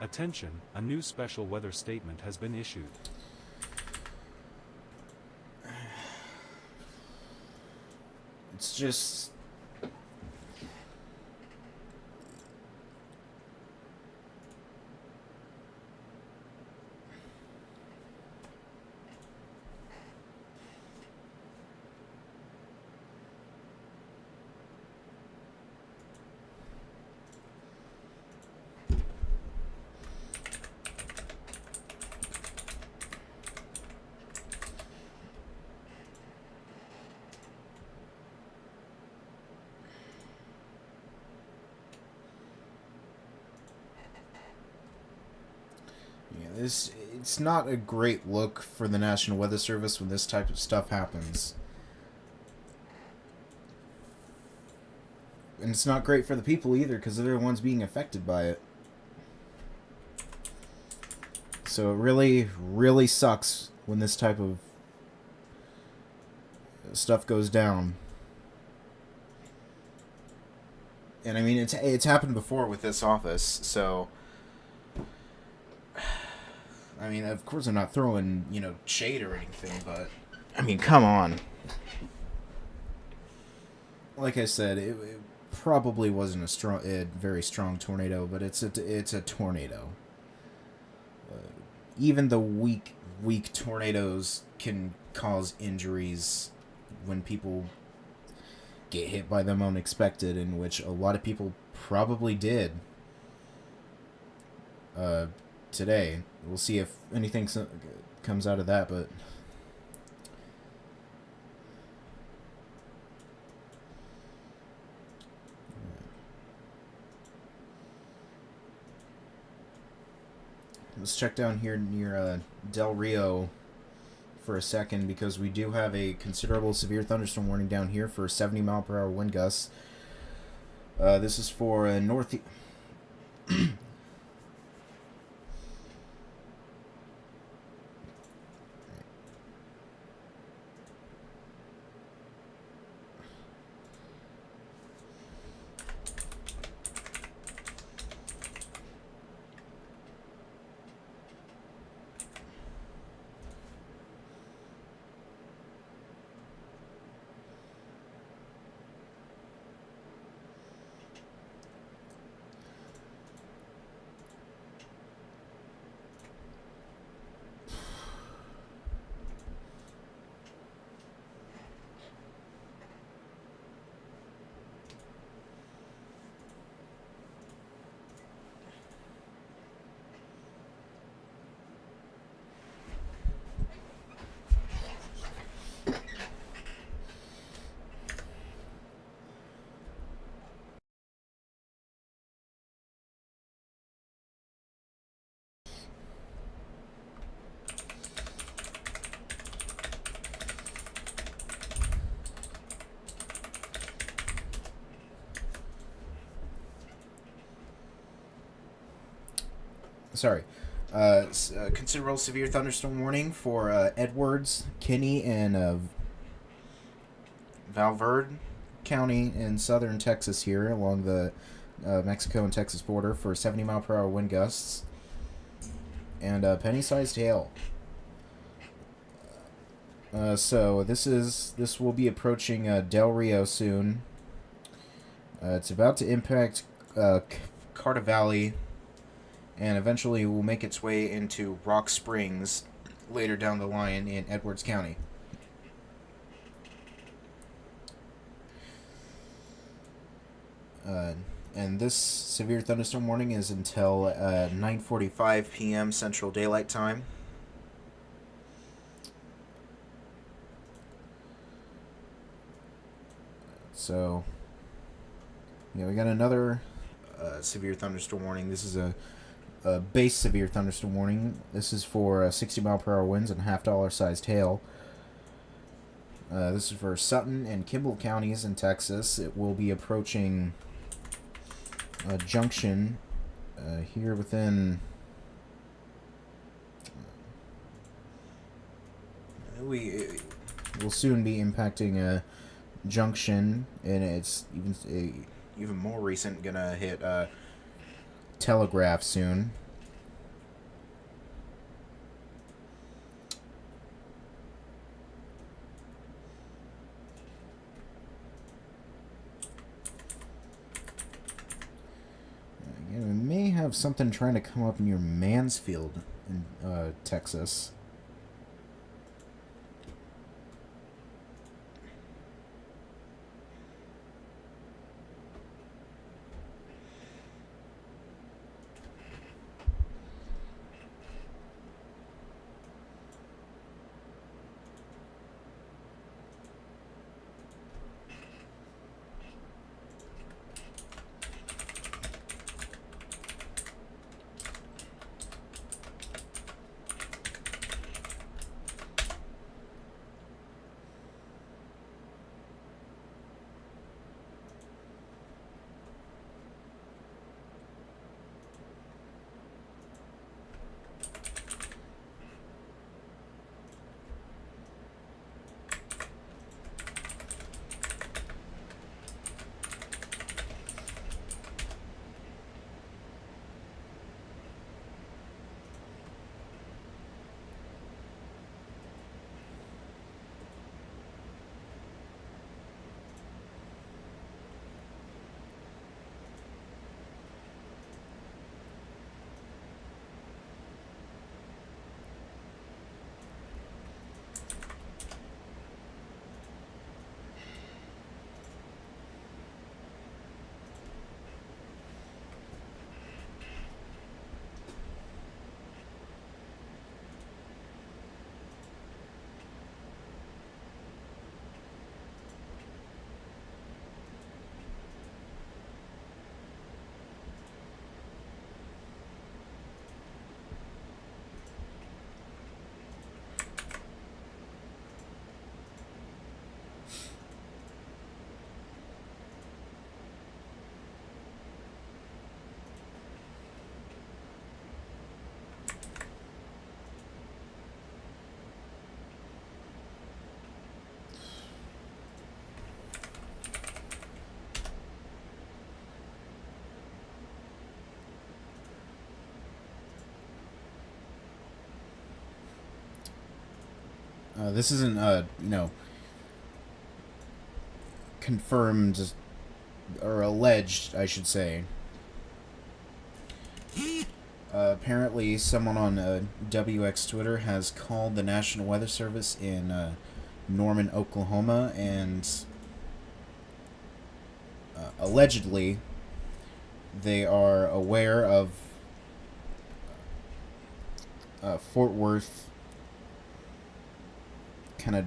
Attention, a new special weather statement has been issued. It's just... It's not a great look for the National Weather Service when this type of stuff happens. And it's not great for the people either, because they're the ones being affected by it. So it really, really sucks when this type of stuff goes down. And I mean, it's happened before with this office, so... I mean, of course I'm not throwing, shade or anything, but... I mean, come on. Like I said, it probably wasn't a very strong tornado, but it's a tornado. Even the weak tornadoes can cause injuries when people get hit by them unexpected, in which a lot of people probably did. Today. We'll see if anything comes out of that, but... Let's check down here near Del Rio for a second, because we do have a considerable severe thunderstorm warning down here for 70-mile-per-hour wind gusts. This is for north... Sorry. Considerable severe thunderstorm warning for Edwards, Kinney, and Valverde County in southern Texas here along the Mexico and Texas border for 70-mile-per-hour wind gusts and penny-sized hail. So this will be approaching Del Rio soon. It's about to impact Carter Valley, and eventually will make its way into Rock Springs later down the line in Edwards County. And this severe thunderstorm warning is until 9:45 p.m. Central Daylight Time. So, yeah, we got another severe thunderstorm warning. This is a base severe thunderstorm warning. This is for 60-mile-per-hour winds and $50 hail. This is for Sutton and Kimball counties in Texas. It will be approaching Junction here within... we will soon be impacting Junction, and it's even more recent, gonna hit Telegraph soon. have something trying to come up near Mansfield in Texas. This isn't, confirmed or alleged, I should say. Apparently, someone on WX Twitter has called the National Weather Service in Norman, Oklahoma, and allegedly they are aware of Fort Worth kind of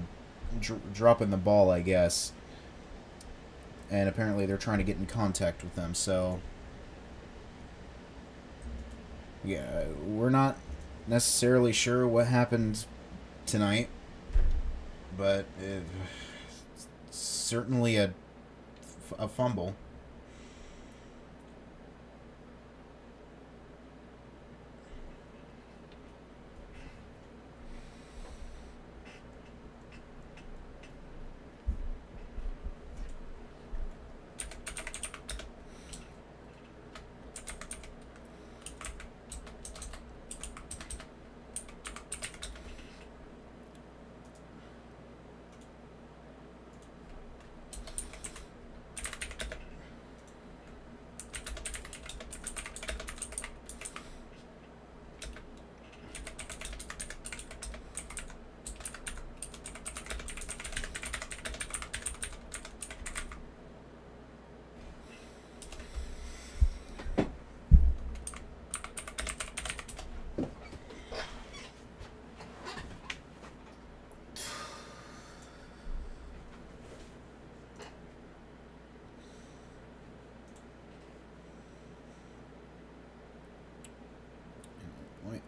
dropping the ball, I guess. And apparently they're trying to get in contact with them, so yeah, we're not necessarily sure what happened tonight, but it's certainly a fumble.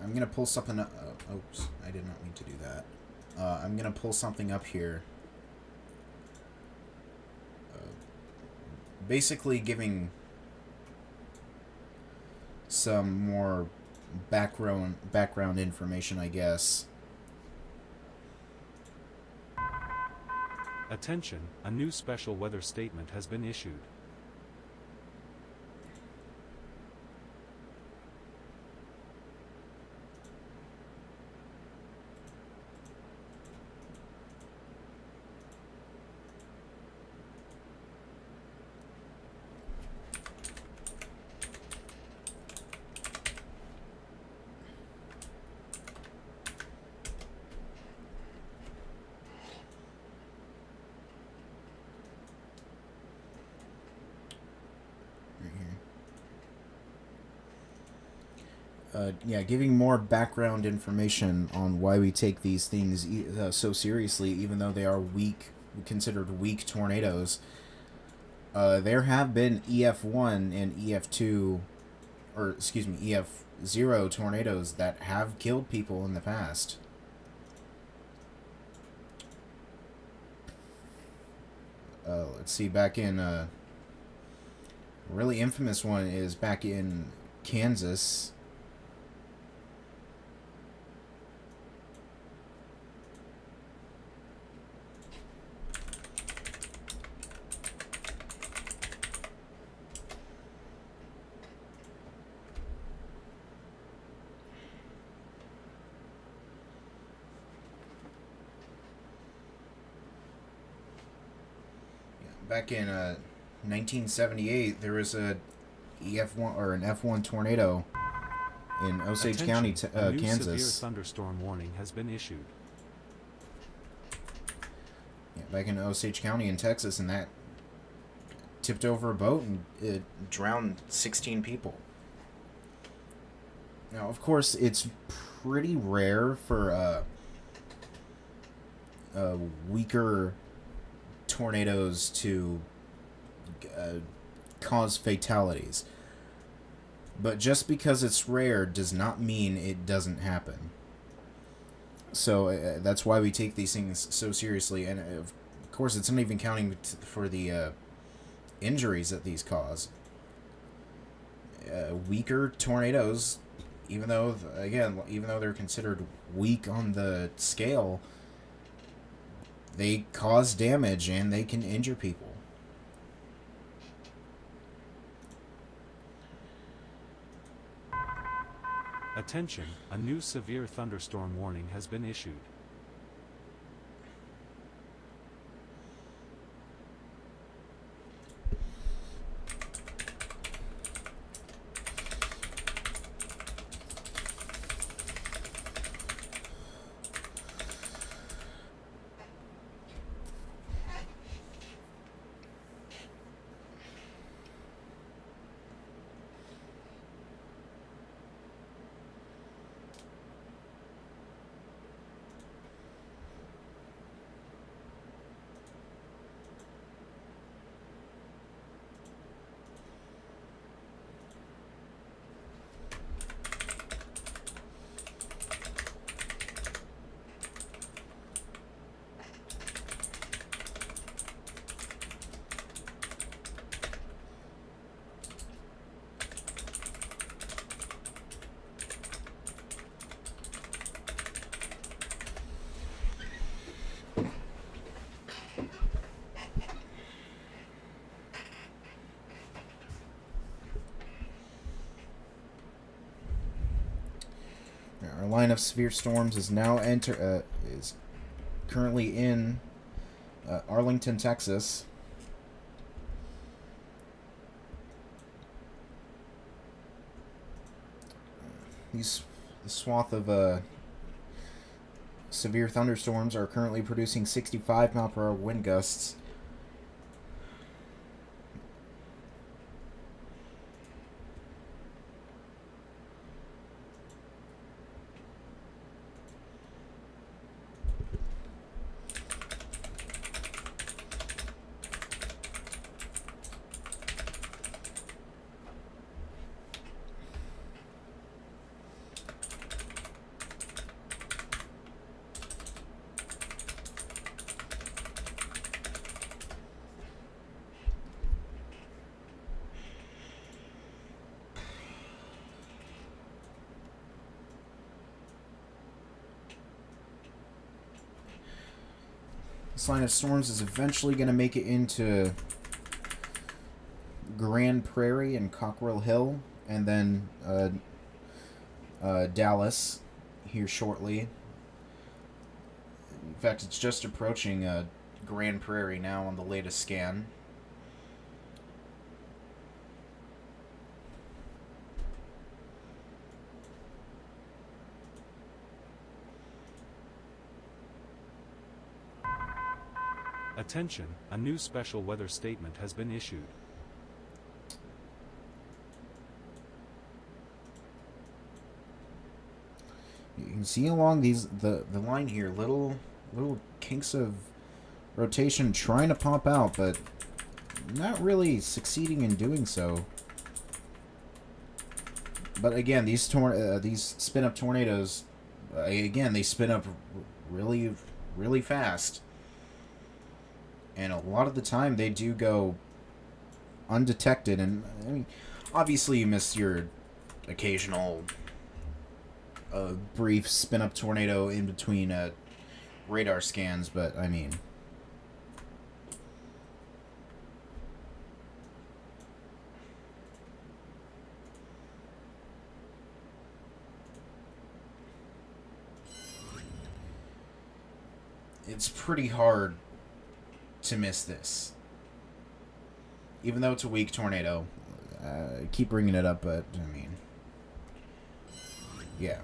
I'm gonna pull something up. Oops, I did not mean to do that. I'm gonna pull something up here. Basically giving some more background information, I guess. Attention, a new special weather statement has been issued. Yeah, giving more background information on why we take these things so seriously, even though they are considered weak tornadoes. There have been EF1 and EF2, or excuse me, EF0 tornadoes that have killed people in the past. Let's see, back in really infamous one is back in Kansas. Back in 1978, there was a EF1 or an F1 tornado in Osage County, a new Kansas. Severe thunderstorm warning has been issued. Yeah, back in Osage County in Texas, and that tipped over a boat and it drowned 16 people. Now, of course, it's pretty rare for weaker tornadoes to cause fatalities. But just because it's rare does not mean it doesn't happen. So that's why we take these things so seriously. And of course, it's not even counting for the injuries that these cause. Weaker tornadoes, even though they're considered weak on the scale, they cause damage and they can injure people. Attention, a new severe thunderstorm warning has been issued. Our line of severe storms is now is currently in Arlington, Texas. These swath of severe thunderstorms are currently producing 65-mile-per-hour wind gusts. This line of storms is eventually going to make it into Grand Prairie and Cockrell Hill, and then Dallas here shortly. In fact, it's just approaching Grand Prairie now on the latest scan. Attention, a new special weather statement has been issued. can see along the line here, little kinks of rotation trying to pop out, but not really succeeding in doing so. But again, these spin up tornadoes, again, they spin up really fast, and a lot of the time they do go undetected. And I mean, obviously you miss your occasional brief spin up tornado in between radar scans, but I mean, it's pretty hard to miss this. Even though it's a weak tornado. I keep bringing it up, but I mean, yeah.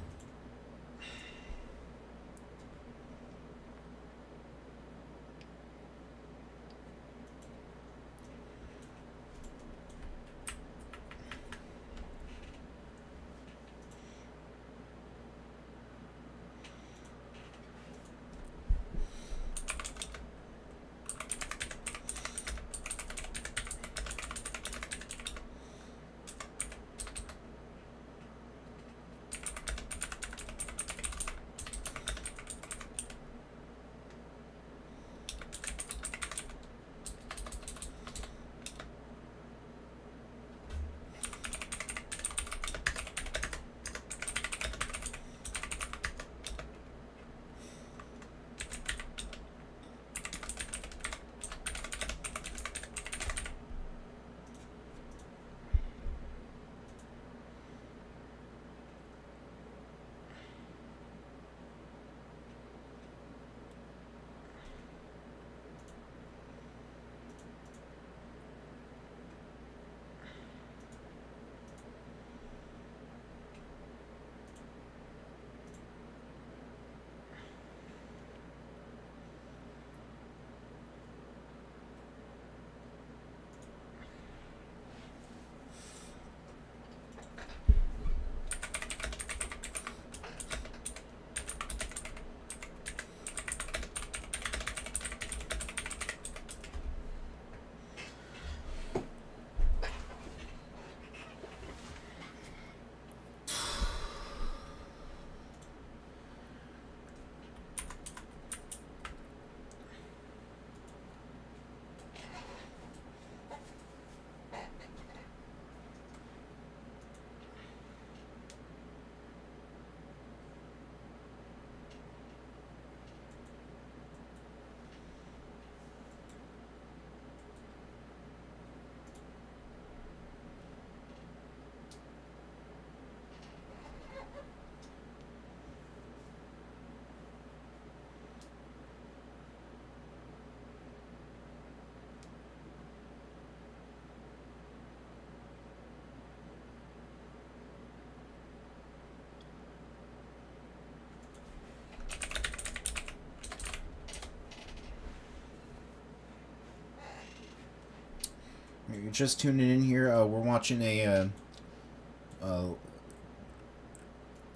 You're just tuning in here. We're watching a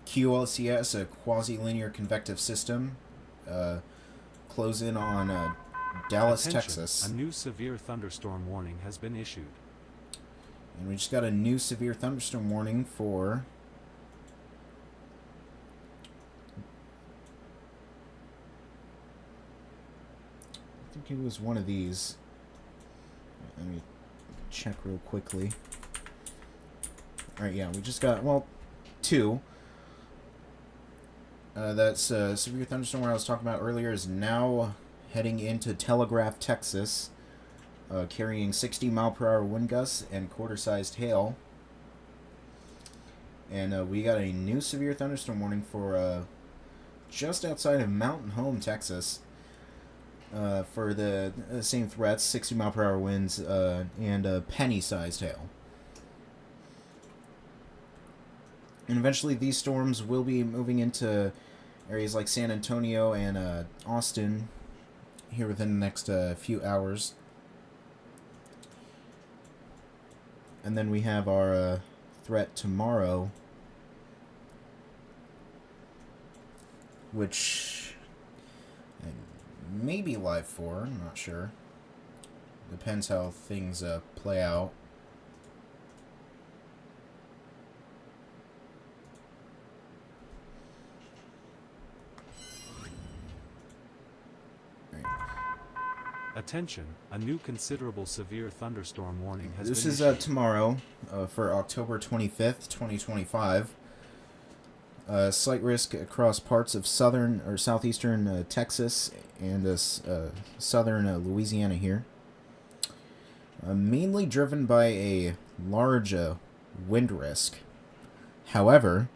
QLCS, a quasi-linear convective system, close in on Dallas, Attention, Texas. A new severe thunderstorm warning has been issued. And we just got a new severe thunderstorm warning for I think it was one of these. Let me check real quickly. Alright, yeah, we just got, well, two. That's severe thunderstorm I was talking about earlier is now heading into Telegraph, Texas, carrying 60-mile-per-hour wind gusts and quarter-sized hail. And we got a new severe thunderstorm warning for just outside of Mountain Home, Texas, for the same threats, 60-mile-per-hour winds and penny-sized hail. And eventually these storms will be moving into areas like San Antonio and Austin here within the next few hours. And then we have our threat tomorrow which may be live for. I'm not sure. Depends how things play out. Attention, a new considerable severe thunderstorm warning has This been is issued. tomorrow for October 25th, 2025. Slight risk across parts of southern or southeastern Texas and southern Louisiana here. Mainly driven by a large wind risk. However,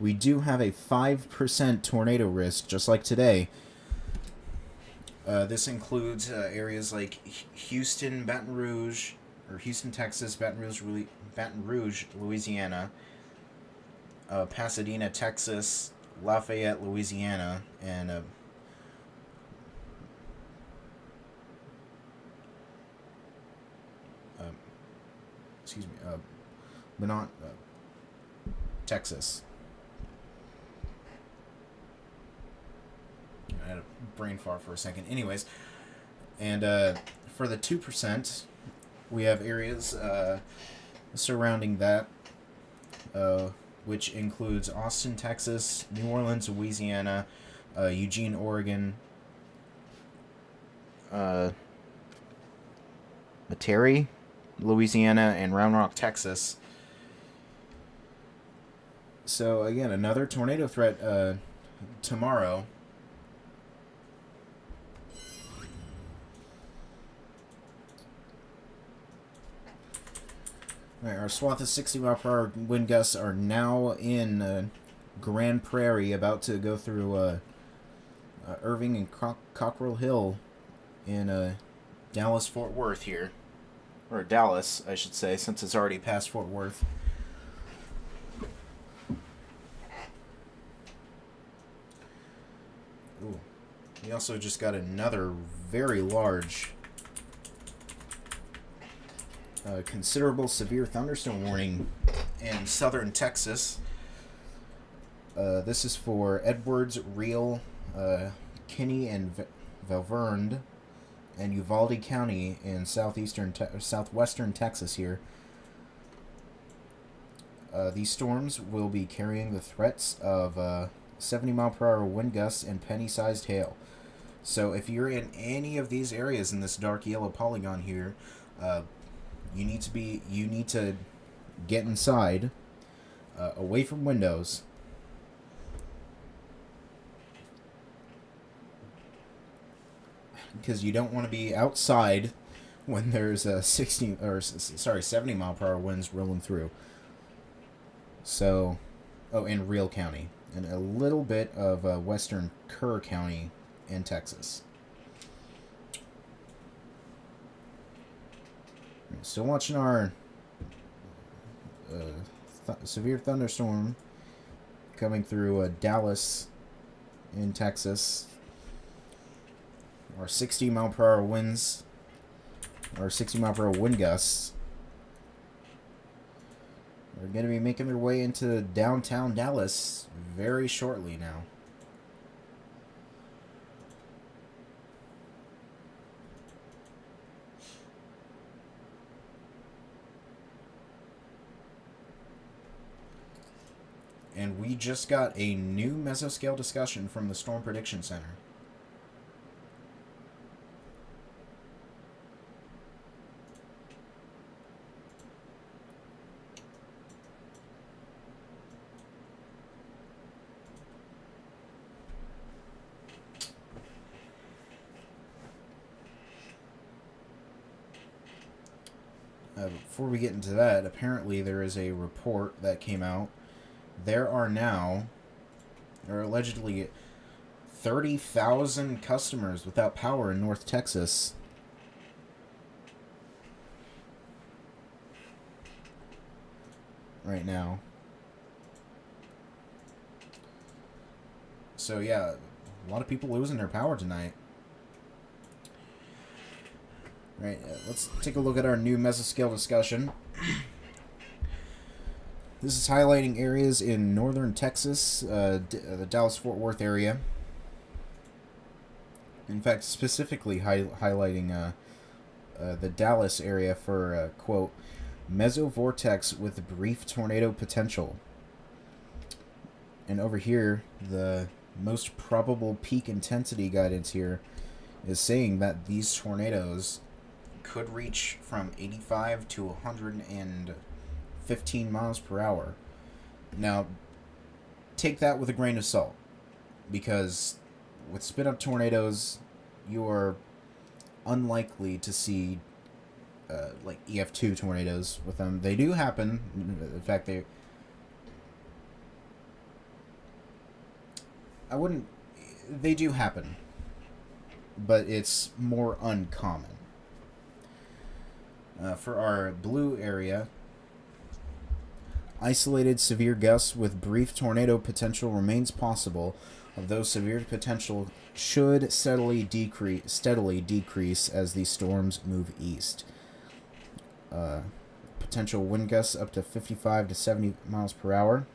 we do have a 5% tornado risk, just like today. This includes areas like Houston, Houston, Texas, Baton Rouge, Louisiana, Pasadena, Texas, Lafayette, Louisiana, and Minot, Texas. I had a brain fart for a second. Anyways, and for the 2%, we have areas surrounding that, which includes Austin, Texas, New Orleans, Louisiana, Eugene, Oregon, Metairie, Louisiana, and Round Rock, Texas. So again, another tornado threat tomorrow. Alright, our swath of 60-mile-per-hour wind gusts are now in Grand Prairie, about to go through Irving and Cockrell Hill in Dallas-Fort Worth here. Or Dallas, I should say, since it's already past Fort Worth. Ooh. We also just got another very large considerable severe thunderstorm warning in southern Texas. This is for Edwards, Real, Kinney, and Valverde, and Uvalde County in southwestern Texas here. These storms will be carrying the threats of 70-mile-per-hour wind gusts and penny-sized hail. So if you're in any of these areas in this dark yellow polygon here, you need to get inside, away from windows, because you don't want to be outside when there's 70-mile-per-hour winds rolling through. So, in Real County and a little bit of western Kerr County in Texas. Still watching our severe thunderstorm coming through Dallas in Texas. Our 60-mile-per-hour winds, our 60-mile-per-hour wind gusts, are going to be making their way into downtown Dallas very shortly now. And we just got a new mesoscale discussion from the Storm Prediction Center. Before we get into that, apparently there is a report that came out. There are allegedly 30,000 customers without power in North Texas. Right now. So yeah, a lot of people losing their power tonight. Right, let's take a look at our new mesoscale discussion. This is highlighting areas in northern Texas, the Dallas-Fort Worth area. In fact, specifically highlighting the Dallas area for, quote, mesovortex with brief tornado potential. And over here, the most probable peak intensity guidance here is saying that these tornadoes could reach from 85 to 115 miles per hour. Now, take that with a grain of salt, because with spin-up tornadoes, you are unlikely to see like EF2 tornadoes with them. They do happen. In fact, they do happen, but it's more uncommon. For our blue area, isolated severe gusts with brief tornado potential remains possible, although severe potential should steadily decrease as these storms move east. Potential wind gusts up to 55 to 70 miles per hour.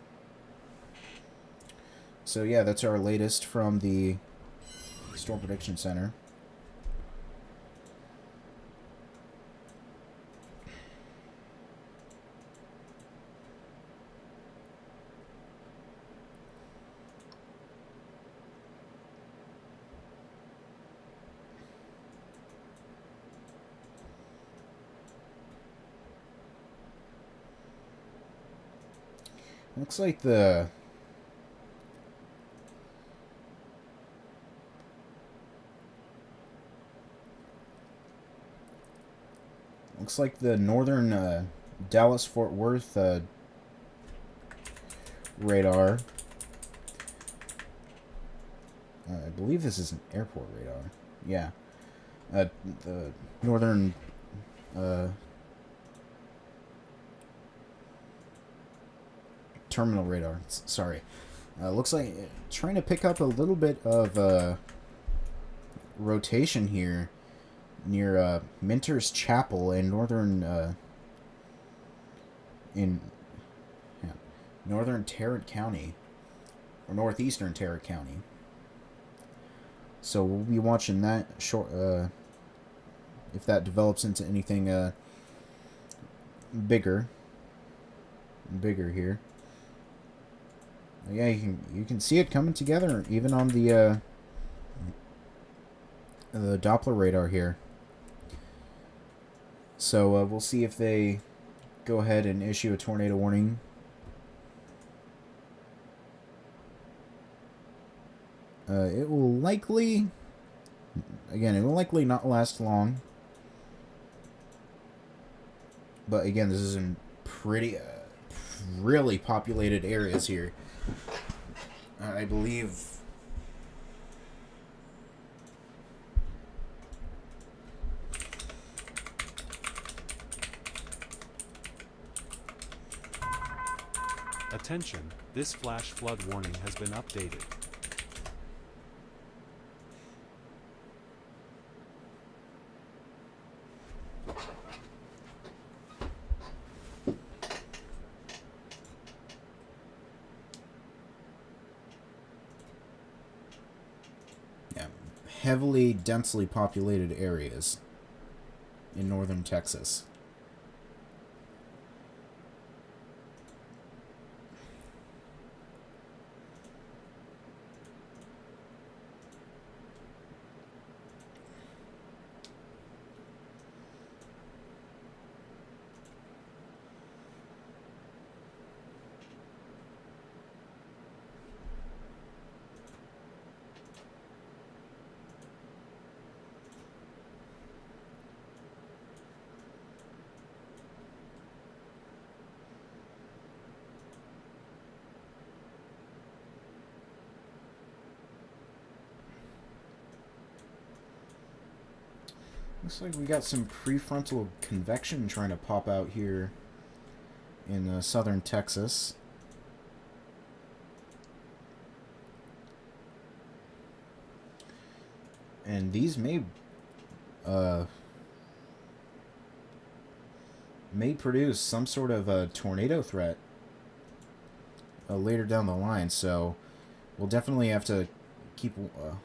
So yeah, that's our latest from the Storm Prediction Center. Looks like the northern Dallas-Fort Worth radar. I believe this is an airport radar. Yeah. The northern terminal radar. Sorry. Looks like trying to pick up a little bit of rotation here near Minter's Chapel in northern northern Tarrant County, or northeastern Tarrant County. So we'll be watching that short. If that develops into anything bigger here. Yeah, you can see it coming together even on the Doppler radar here. So we'll see if they go ahead and issue a tornado warning. It will likely not last long. But again, this is in really populated areas here. I believe Attention, this flash flood warning has been updated. Heavily, densely populated areas in northern Texas. Looks like we got some prefrontal convection trying to pop out here in southern Texas. And these may produce some sort of a tornado threat later down the line. So we'll definitely have to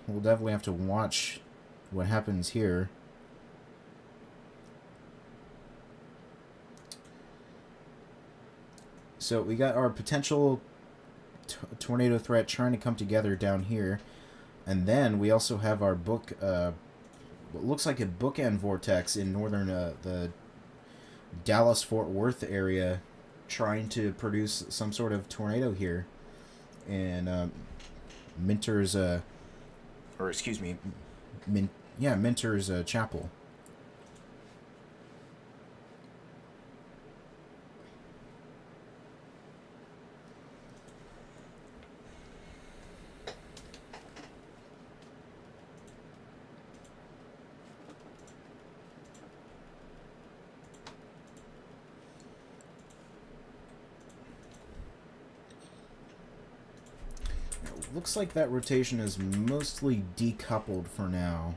we'll definitely have to watch what happens here. So we got our potential tornado threat trying to come together down here, and then we also have our what looks like a bookend vortex in northern the Dallas-Fort Worth area, trying to produce some sort of tornado here, and Minter's or excuse me, Minter's chapel. Looks like that rotation is mostly decoupled for now.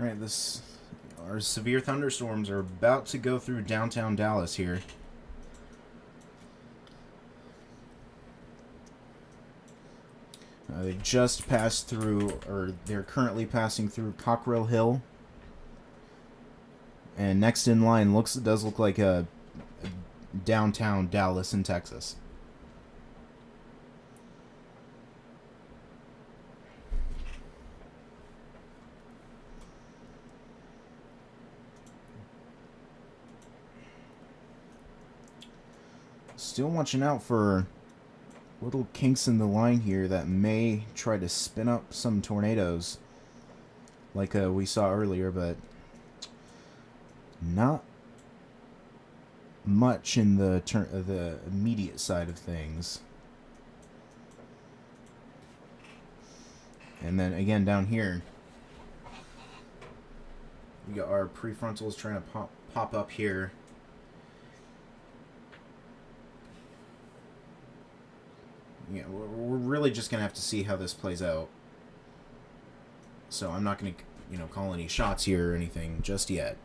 Alright, our severe thunderstorms are about to go through downtown Dallas here. They just passed through, or they're currently passing through Cockrell Hill. And next in line does look like a downtown Dallas in Texas. Still watching out for little kinks in the line here that may try to spin up some tornadoes like we saw earlier, but not much in the immediate side of things. And then again down here we got our prefrontals trying to pop up here. Yeah, we're really just gonna have to see how this plays out. So I'm not gonna, call any shots here or anything just yet.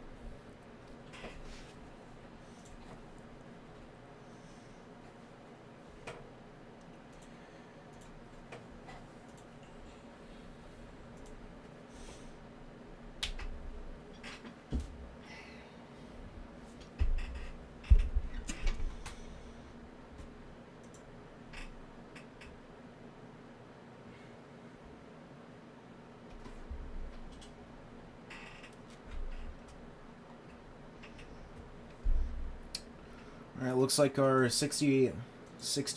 Alright, looks like our 60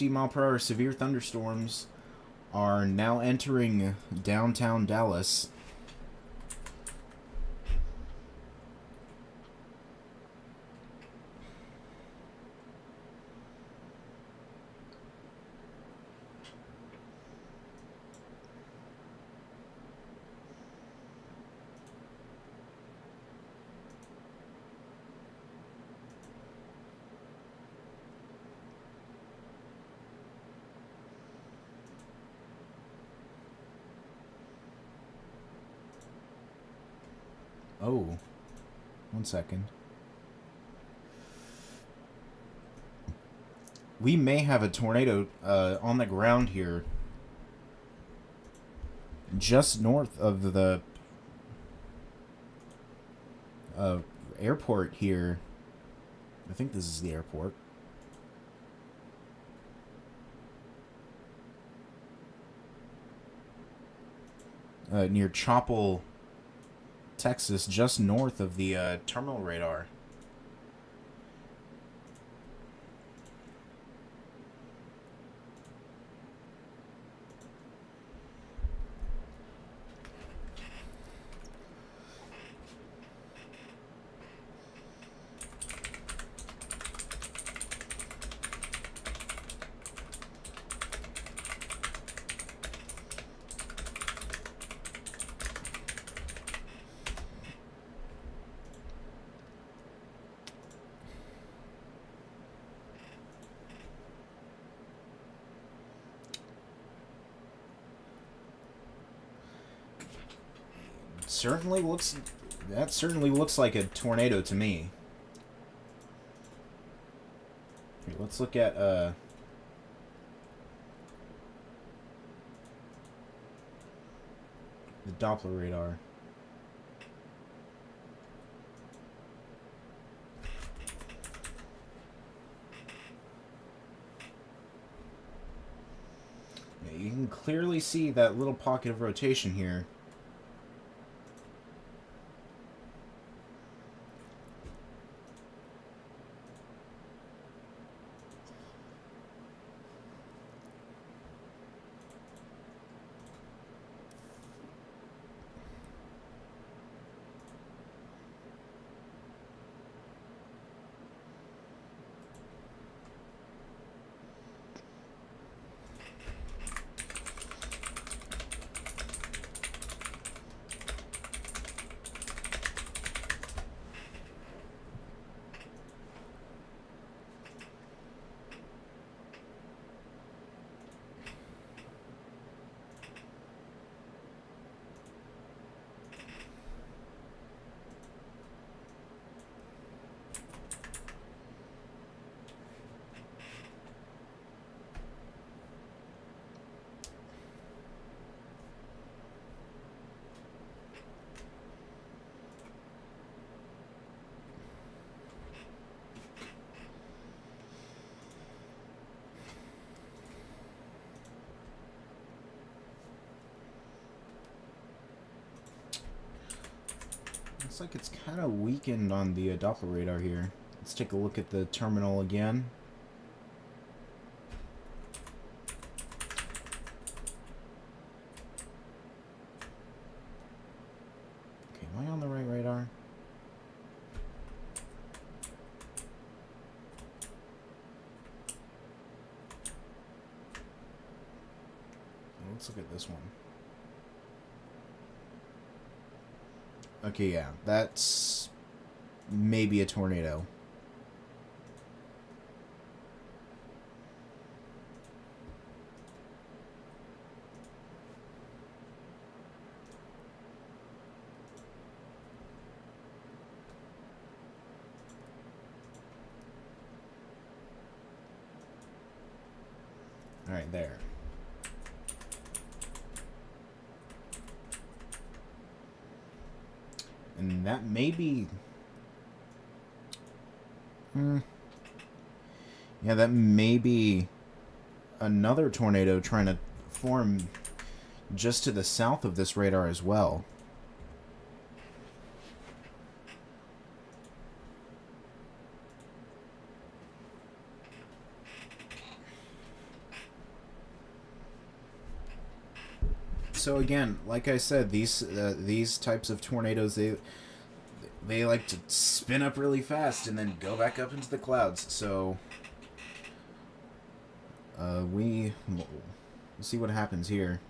mile per hour severe thunderstorms are now entering downtown Dallas. Oh, 1 second. We may have a tornado on the ground here, just north of the airport here. I think this is the airport. Near Chapel, Texas, just north of the terminal radar. That certainly looks like a tornado to me. Here, let's look at the Doppler radar. Yeah, you can clearly see that little pocket of rotation here. Looks like it's kind of weakened on the Doppler radar here. Let's take a look at the terminal again. Okay, am I on the right radar? Let's look at this one. Okay, yeah, that's maybe a tornado. All right, there. And that may be... yeah, that may be another tornado trying to form just to the south of this radar as well. So again, like I said, these types of tornadoes, they like to spin up really fast and then go back up into the clouds. So we'll see what happens here.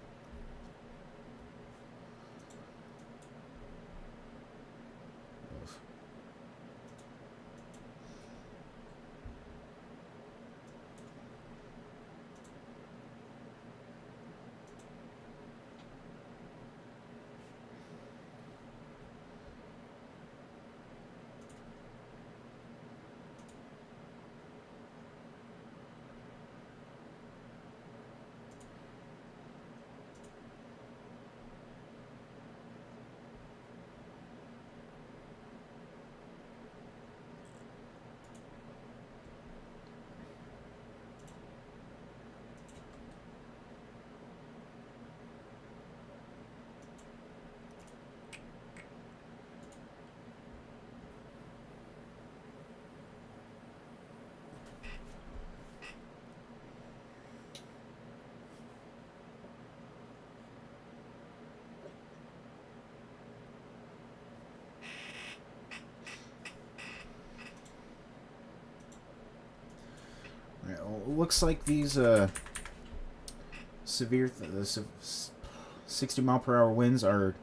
looks like these severe 60-mile-per-hour winds are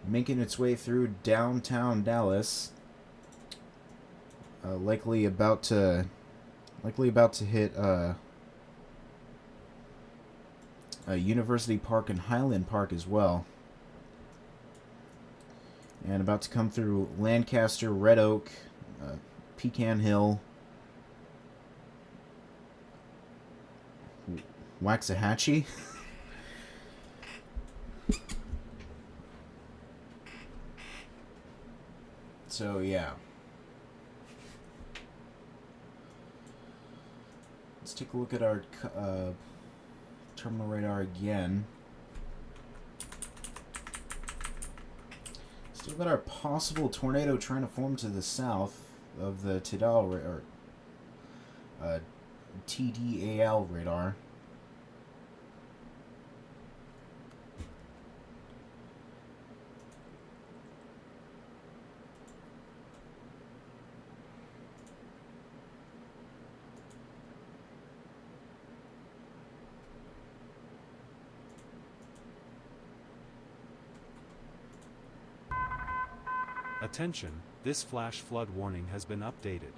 making its way through downtown Dallas. Likely about to hit University Park and Highland Park as well. And about to come through Lancaster, Red Oak, Pecan Hill, Waxahachie. So, yeah. Let's take a look at our terminal radar again. Still got our possible tornado trying to form to the south of the TDAL radar. Attention, this flash flood warning has been updated.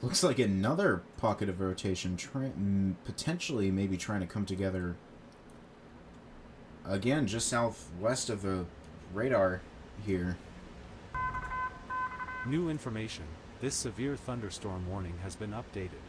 Looks like another pocket of rotation, potentially maybe trying to come together again just southwest of the radar here. New information. This severe thunderstorm warning has been updated.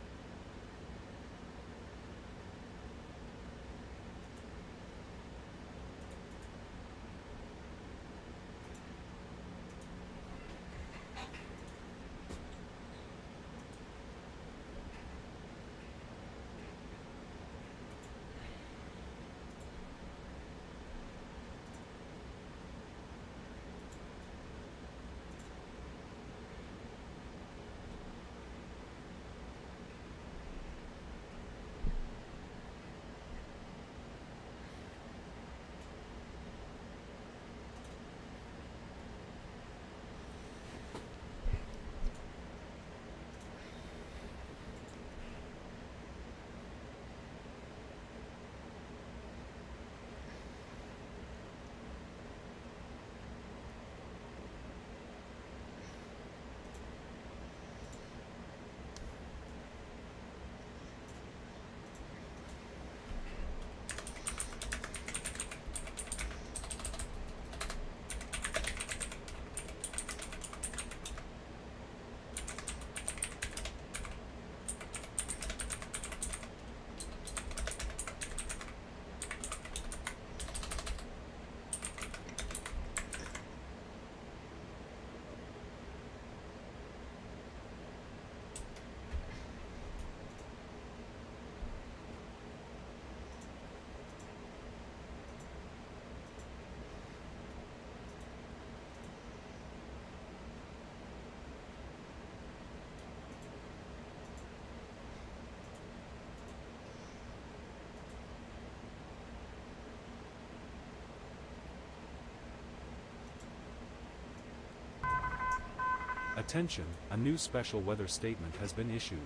Attention, a new special weather statement has been issued.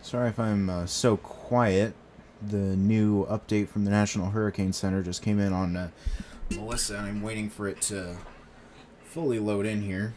Sorry if I'm so quiet. The new update from the National Hurricane Center just came in on Melissa, and I'm waiting for it to fully load in here.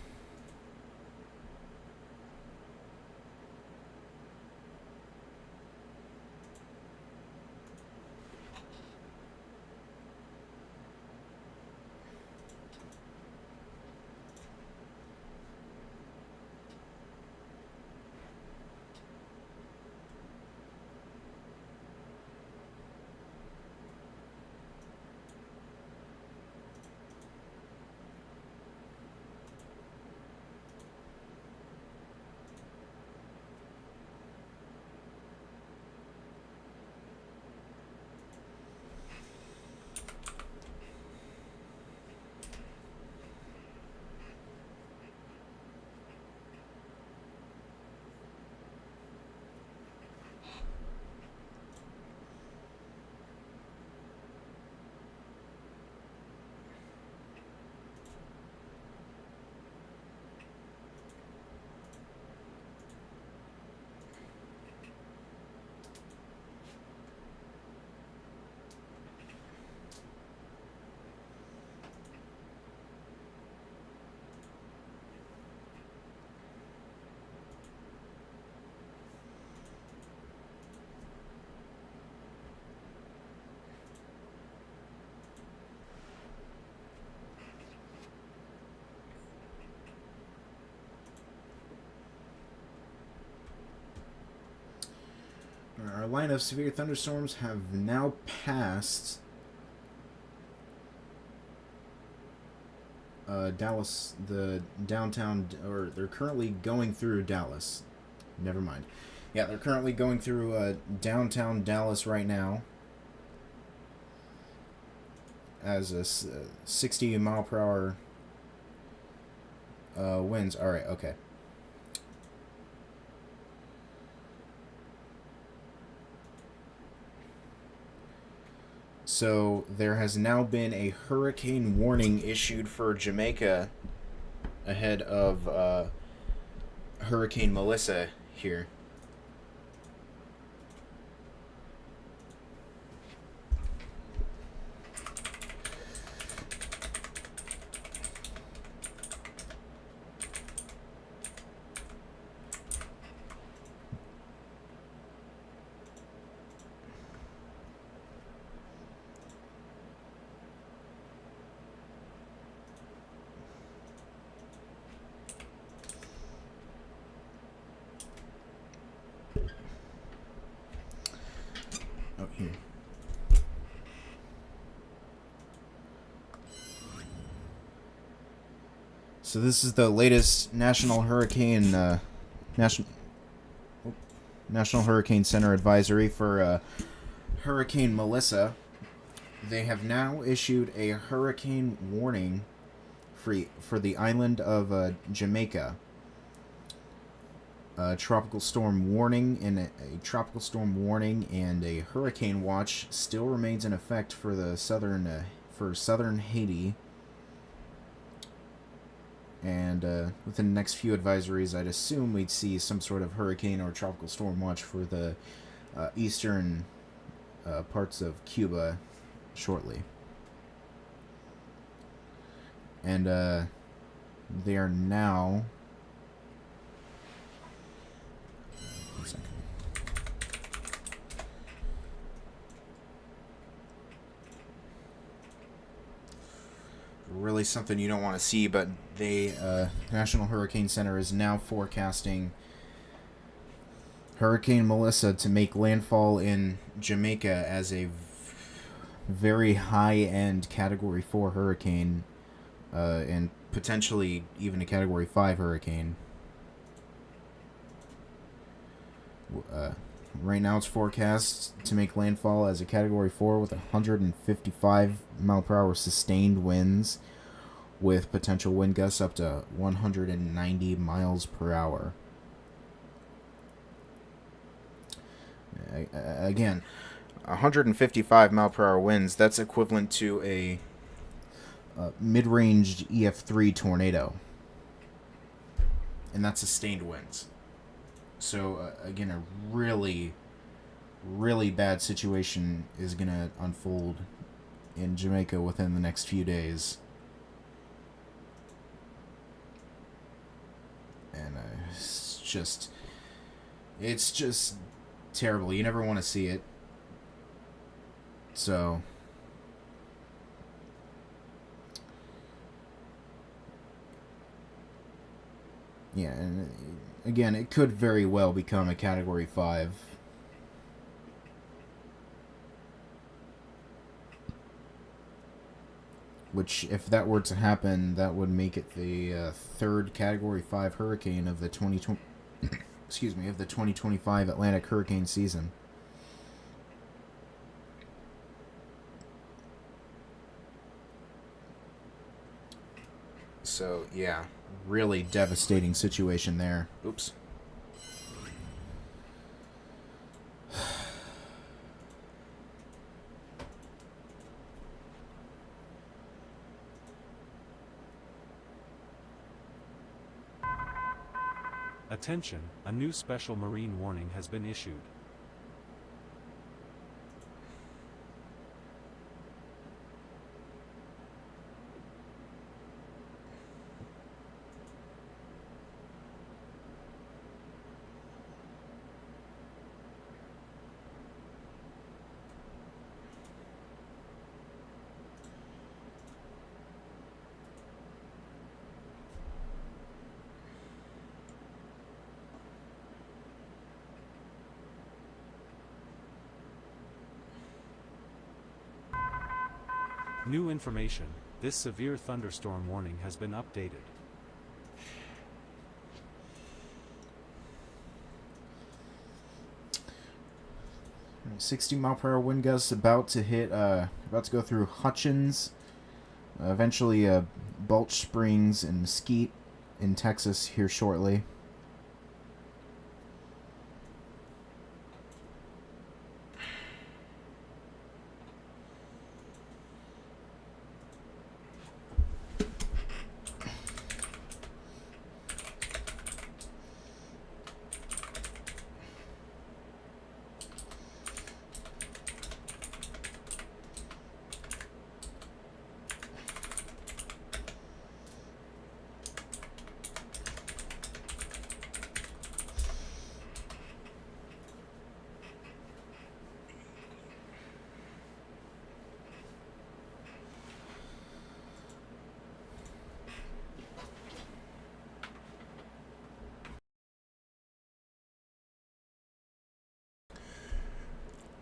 Our line of severe thunderstorms have now passed Dallas, the downtown, or they're currently going through Dallas. Never mind. Yeah, they're currently going through downtown Dallas right now as a 60 mile per hour winds. All right, okay. So there has now been a hurricane warning issued for Jamaica ahead of Hurricane Melissa here. Oh, here. So this is the latest National Hurricane National Hurricane Center advisory for Hurricane Melissa. They have now issued a hurricane warning for the island of Jamaica. Tropical storm warning and a tropical storm warning and a hurricane watch still remains in effect for the southern Haiti. And within the next few advisories, I'd assume we'd see some sort of hurricane or tropical storm watch for the eastern parts of Cuba shortly. And they are now... One second. Really something you don't want to see, but the National Hurricane Center is now forecasting Hurricane Melissa to make landfall in Jamaica as a very high-end Category 4 hurricane, and potentially even a Category 5 hurricane. Right now it's forecast to make landfall as a Category 4 with 155 mile per hour sustained winds with potential wind gusts up to 190 miles per hour. Again, 155 mile per hour winds. That's equivalent to a mid-range EF3 tornado, and that's sustained winds. So again, a really, really bad situation is gonna unfold in Jamaica within the next few days, and it's just terrible. You never want to see it. So yeah, and again, it could very well become a Category 5. Which, if that were to happen, that would make it the third Category 5 hurricane of the 2020, excuse me, of the 2025 Atlantic hurricane season. So, yeah, really devastating situation there. Oops. Attention, a new special marine warning has been issued. New information, this severe thunderstorm warning has been updated. Right, 60 mile per hour wind gusts about to go through Hutchins, eventually Balch Springs and Mesquite in Texas here shortly.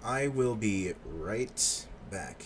I will be right back.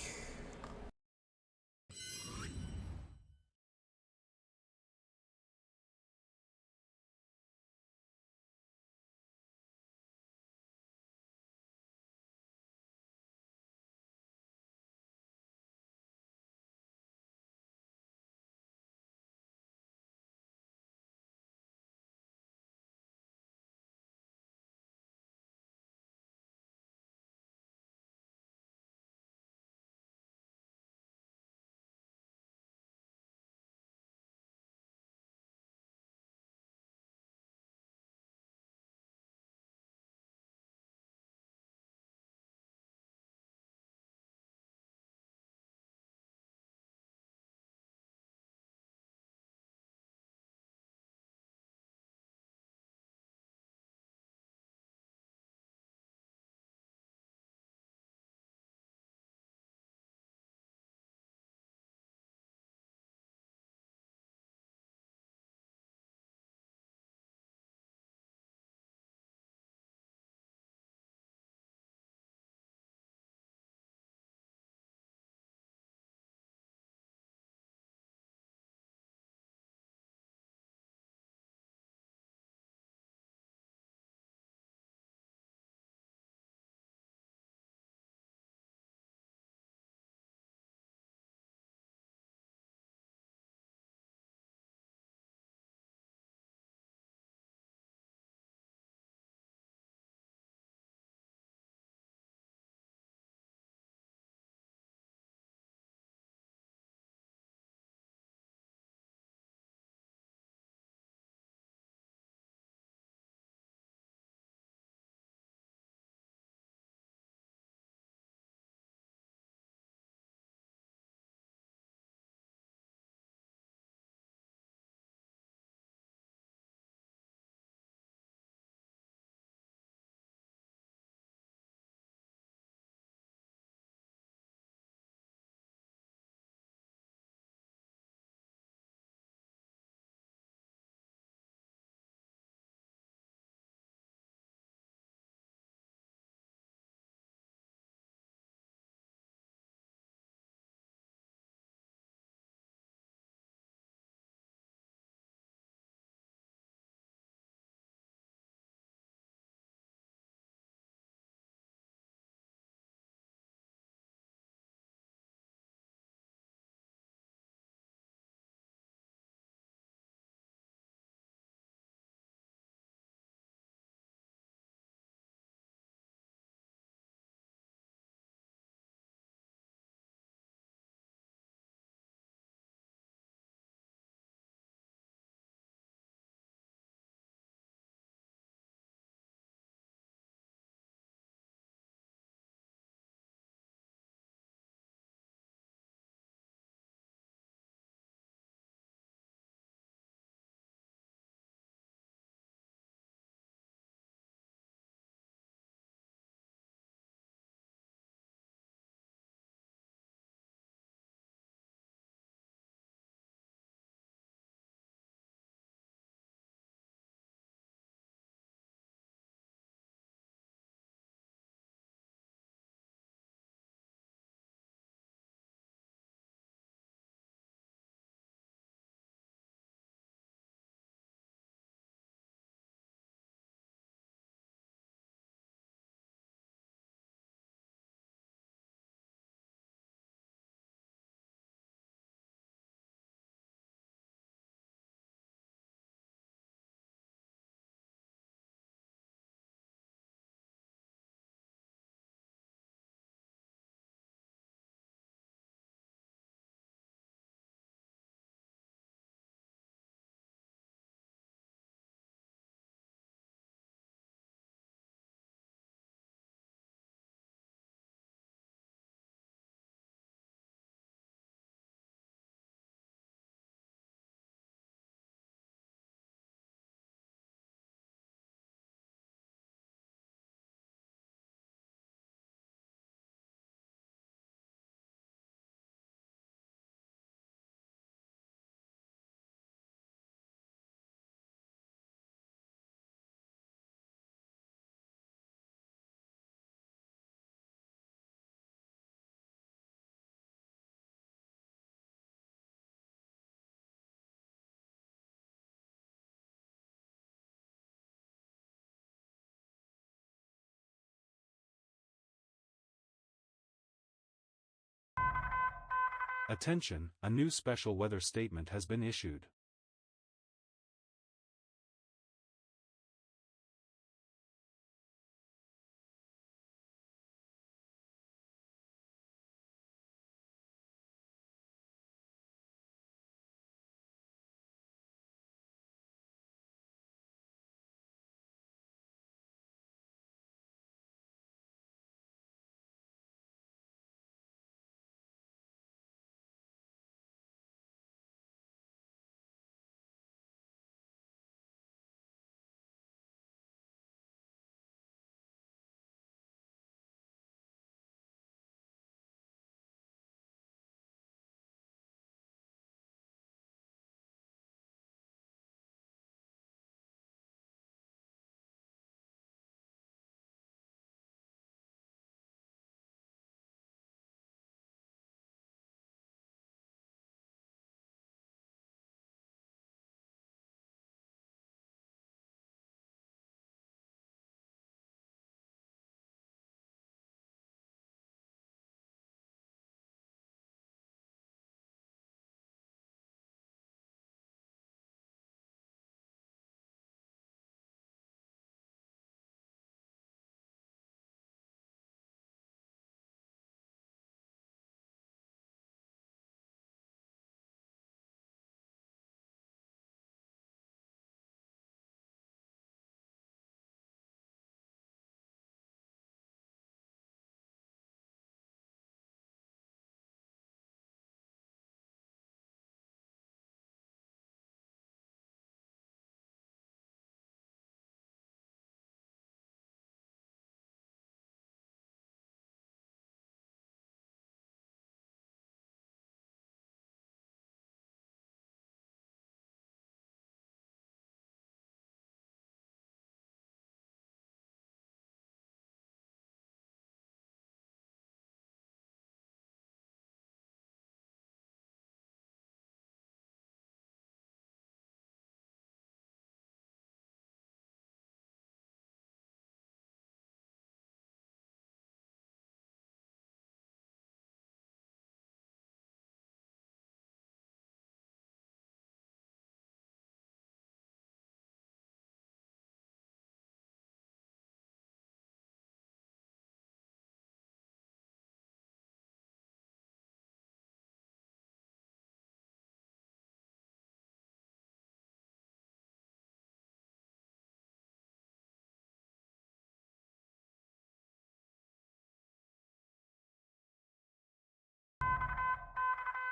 Attention, a new special weather statement has been issued.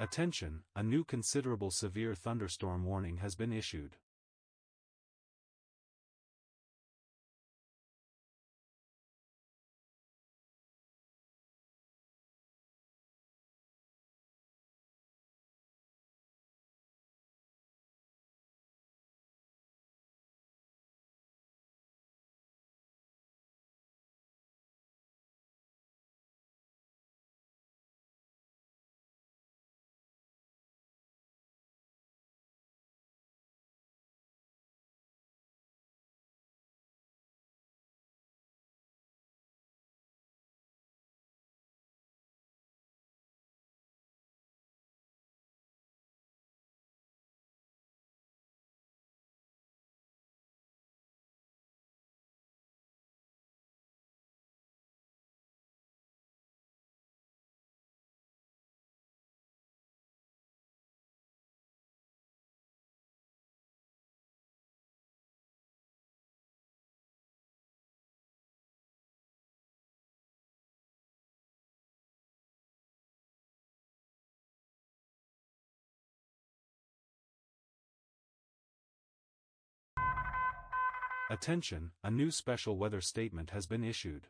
Attention, a new considerable severe thunderstorm warning has been issued. Attention, a new special weather statement has been issued.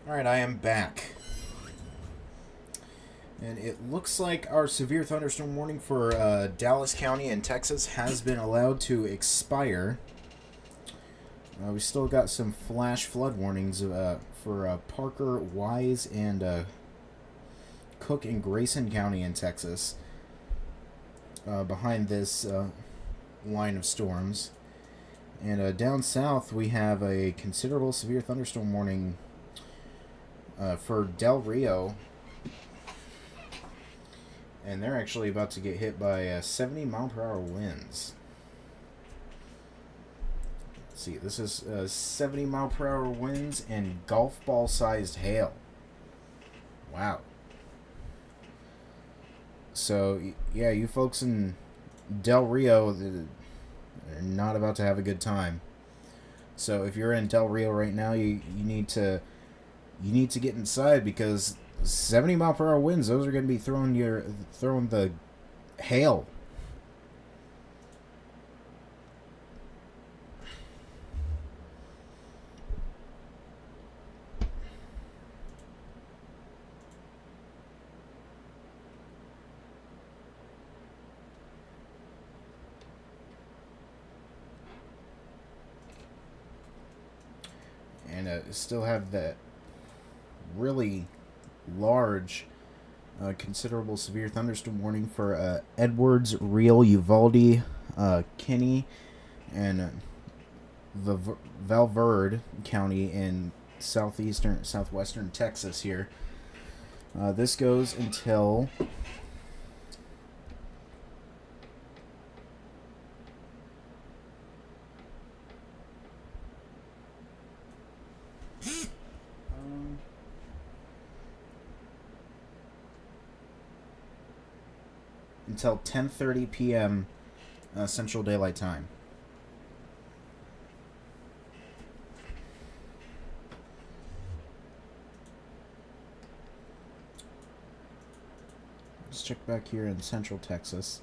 Alright, I am back. And it looks like our severe thunderstorm warning for Dallas County in Texas has been allowed to expire. We still got some flash flood warnings for Parker, Wise, and Cook and Grayson County in Texas behind this line of storms. And down south, we have a considerable severe thunderstorm warning for Del Rio. And they're actually about to get hit by 70-mile-per-hour winds. Let's see, this is 70-mile-per-hour winds and golf ball-sized hail. Wow. So, yeah, you folks in Del Rio are not about to have a good time. So, if you're in Del Rio right now, you need to get inside, because 70-mile-per-hour winds, those are going to be throwing the hail. And still have that really large, considerable severe thunderstorm warning for Edwards, Real, Uvalde, Kinney, and Valverde County in southwestern Texas here. This goes until until 10:30 p.m. Central Daylight Time. Let's check back here in Central Texas.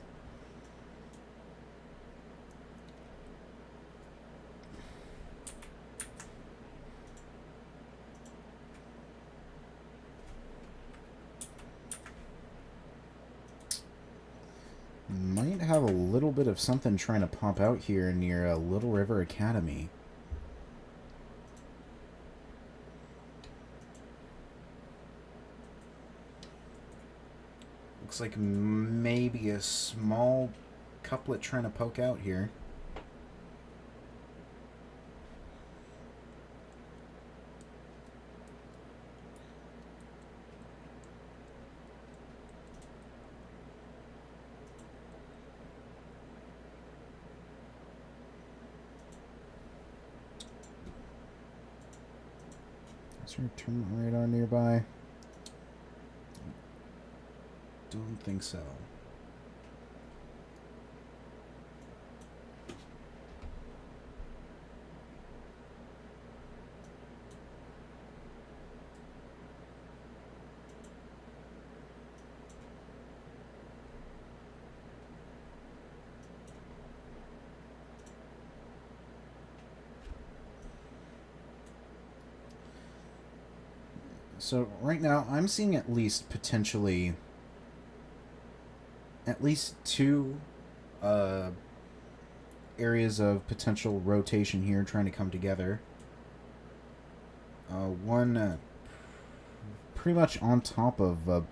Might have a little bit of something trying to pop out here near Little River Academy. Looks like maybe a small couplet trying to poke out here. Is there a terminal radar nearby? Don't think so. So right now, I'm seeing at least two areas of potential rotation here trying to come together. One pretty much on top of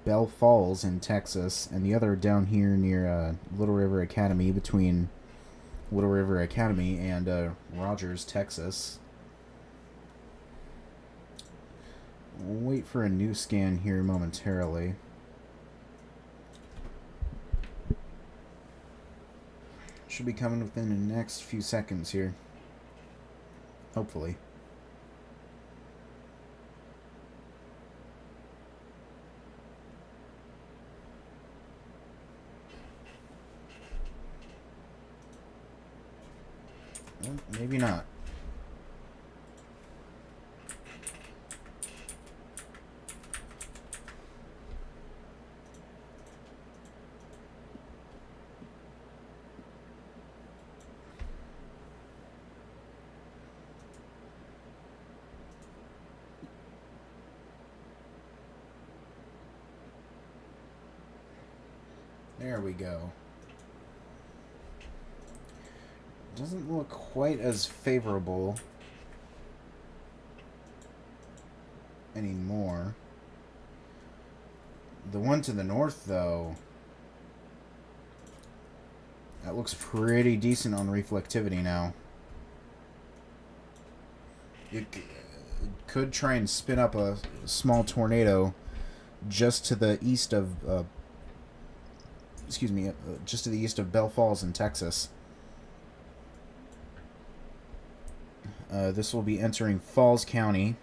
Bell Falls in Texas, and the other down here near Little River Academy, between Little River Academy and Rogers, Texas. We'll wait for a new scan here momentarily. Should be coming within the next few seconds here. Hopefully. Well, maybe not. There we go. Doesn't look quite as favorable anymore. The one to the north, though, that looks pretty decent on reflectivity now. It could try and spin up a small tornado just to the east of, just to the east of Bell Falls in Texas. This will be entering Falls County.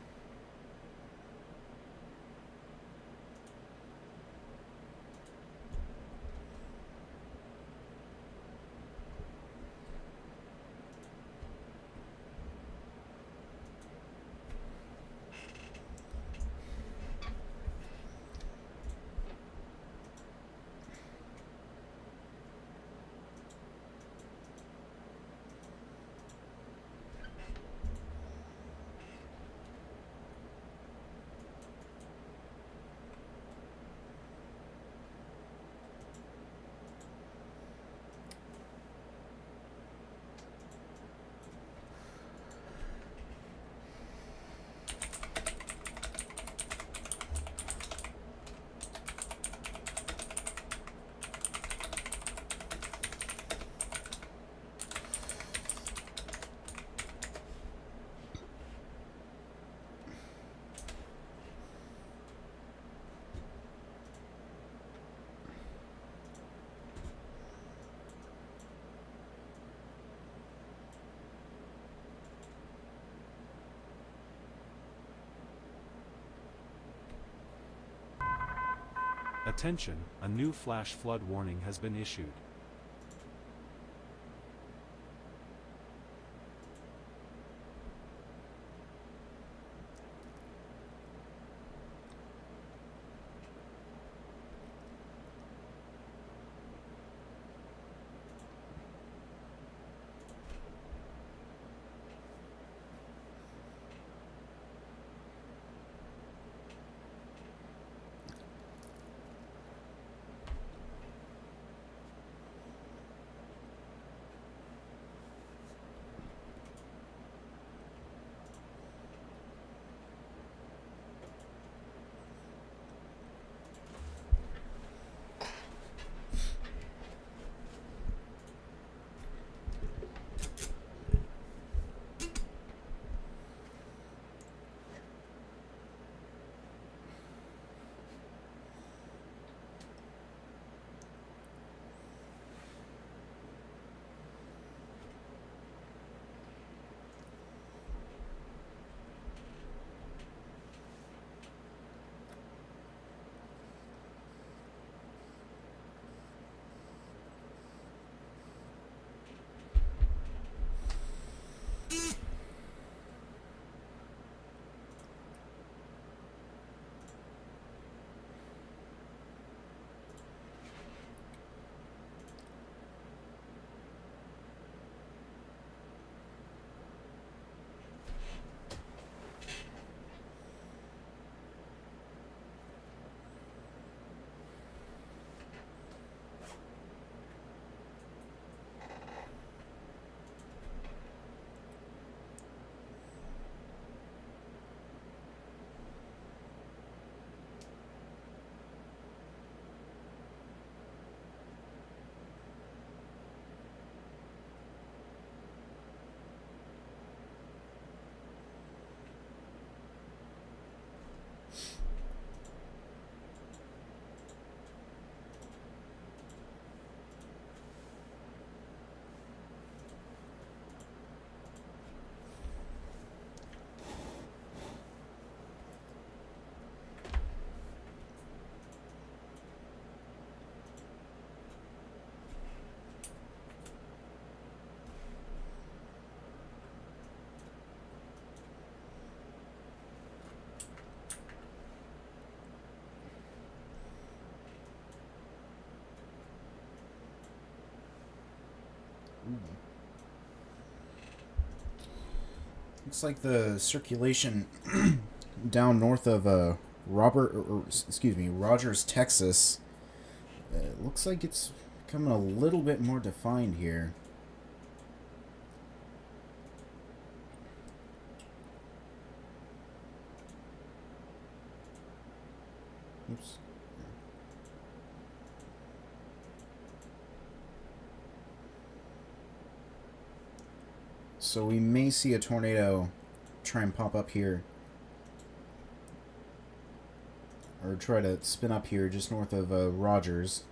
Attention, a new flash flood warning has been issued. Looks like the circulation down north of Rogers, Texas, It looks like it's becoming a little bit more defined here. Oops. So we may see a tornado try and pop up here. Or try to spin up here just north of Rogers.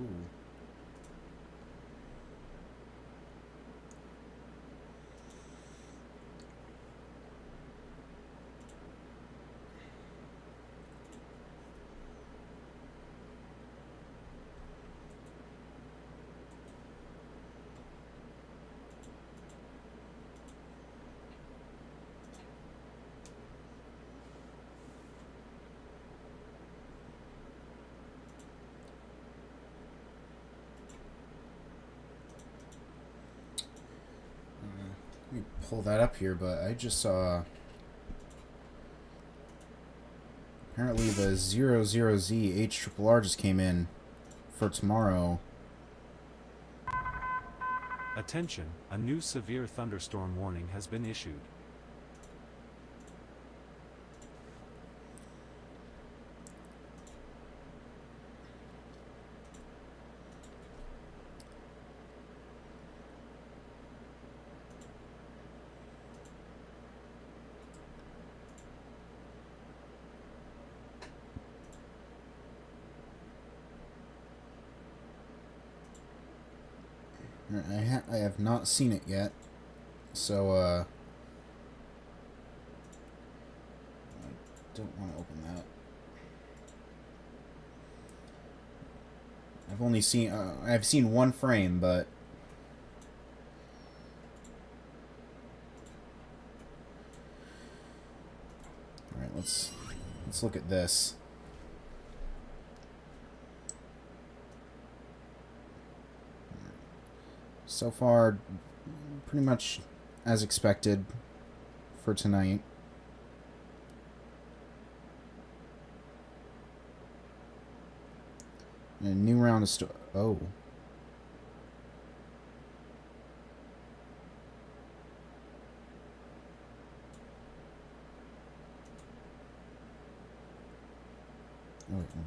Ooh. Let me pull that up here, but I just saw apparently the 00Z HRRR just came in for tomorrow. Attention, a new severe thunderstorm warning has been issued. I have not seen it yet, so I don't want to open that. I've only seen I've seen one frame, but all right, let's look at this. So far, pretty much as expected for tonight. And a new round of oh. Oh, wait, no.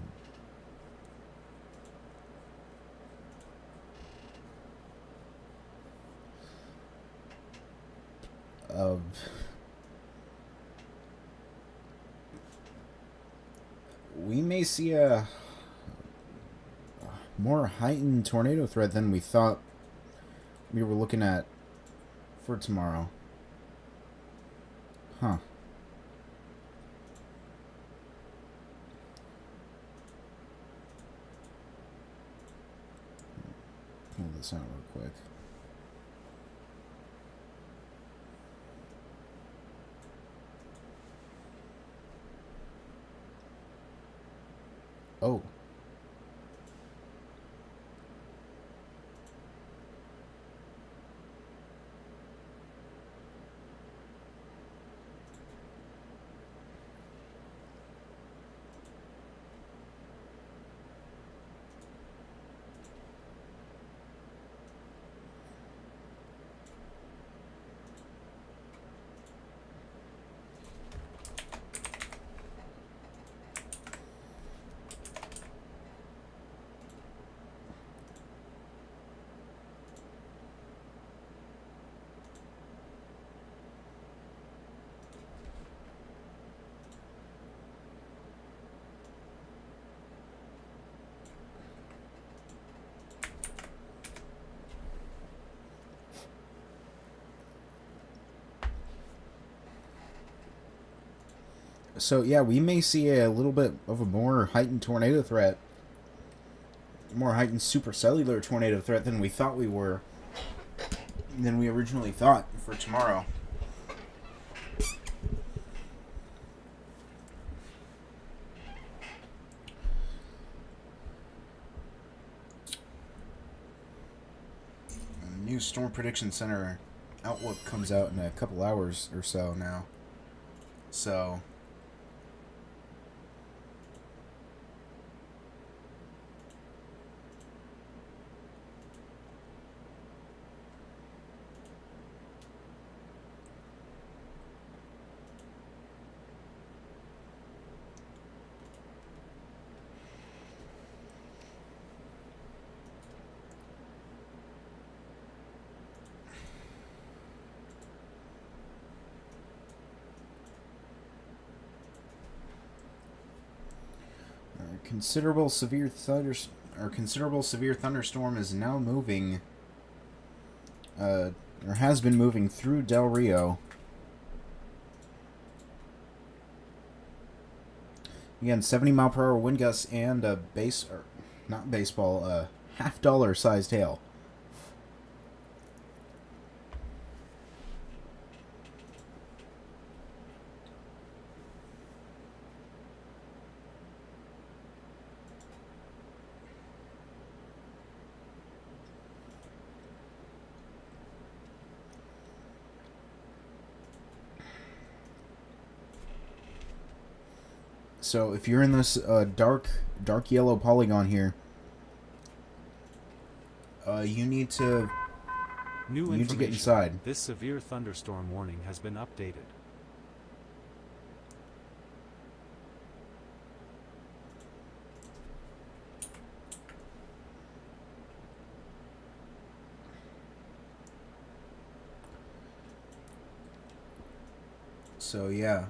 We may see a more heightened tornado threat than we thought we were looking at for tomorrow. Huh. Pull this out real quick. Oh. So yeah, we may see a little bit of a more heightened tornado threat, more heightened supercellular tornado threat than we thought we were, than we originally thought for tomorrow. New Storm Prediction Center outlook comes out in a couple hours or so now. So considerable severe thunderstorm is now moving, or has been moving through Del Rio. Again, 70-mile-per-hour wind gusts and a $half sized hail. So if you're in this dark yellow polygon here, you need to get inside. This severe thunderstorm warning has been updated. So yeah.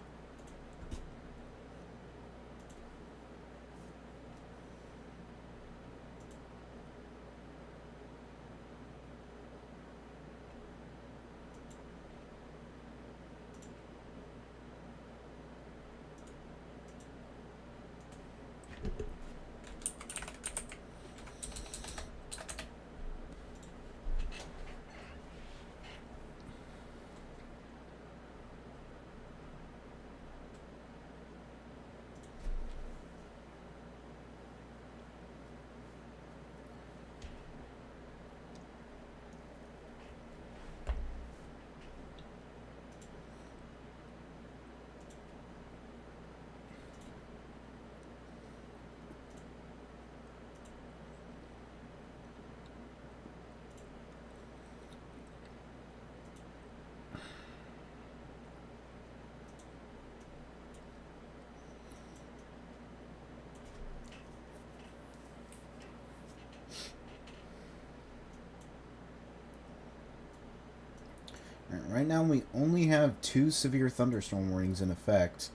Right now we only have 2 severe thunderstorm warnings in effect.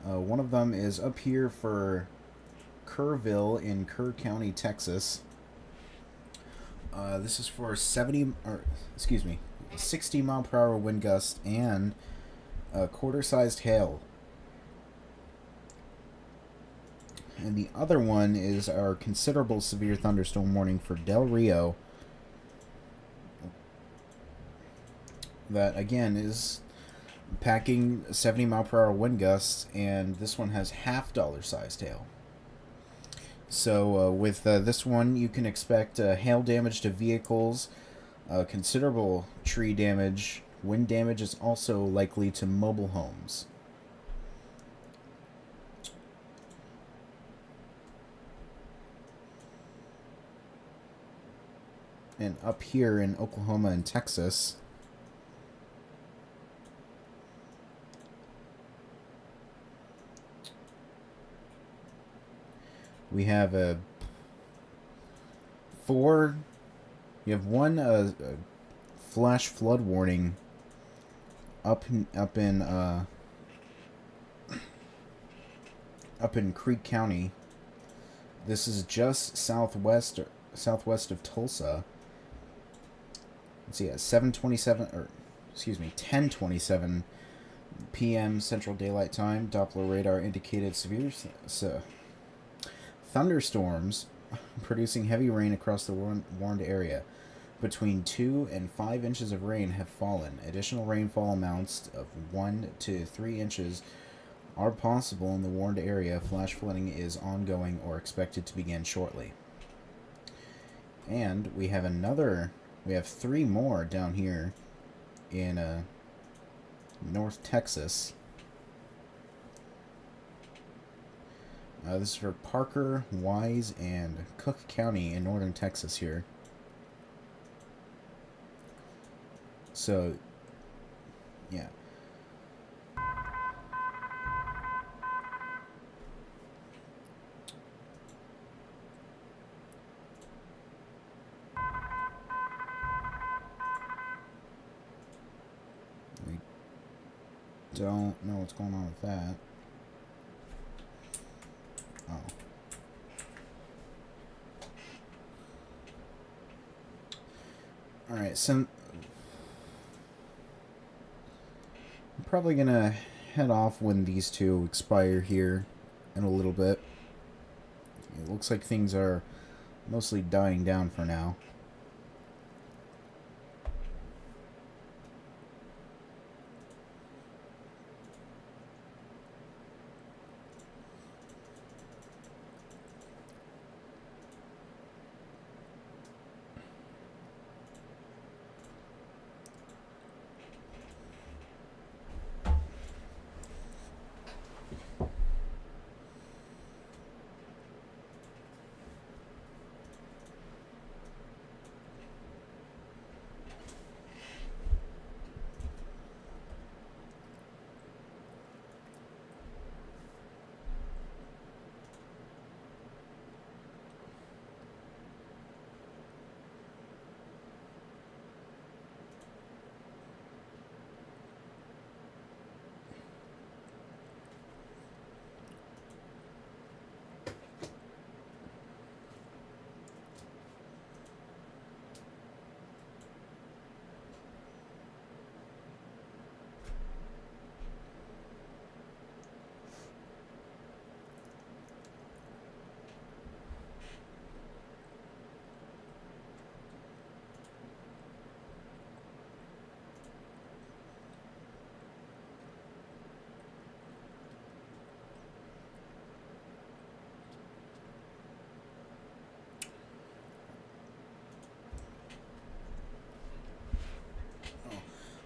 One of them is up here for Kerrville in Kerr County, Texas. This is for 60-mile-per-hour wind gust and quarter-sized hail. And the other one is our considerable severe thunderstorm warning for Del Rio. That again is packing 70-mile-per-hour wind gusts, and this one has $half sized hail. So with this one, you can expect hail damage to vehicles, considerable tree damage. Wind damage is also likely to mobile homes. And up here in Oklahoma and Texas, we have you have one flash flood warning up in Creek County. This is just southwest of Tulsa. Let's see, at 10:27 p.m. Central Daylight Time, Doppler radar indicated severe thunderstorms producing heavy rain across the warned area. Between 2 and 5 inches of rain have fallen. Additional rainfall amounts of 1 to 3 inches are possible in the warned area. Flash flooding is ongoing or expected to begin shortly. And we have 3 more down here in North Texas. This is for Parker, Wise, and Cook County in northern Texas here. So, yeah. We don't know what's going on with that. Oh. Alright, so I'm probably gonna head off when these two expire here in a little bit. It looks like things are mostly dying down for now.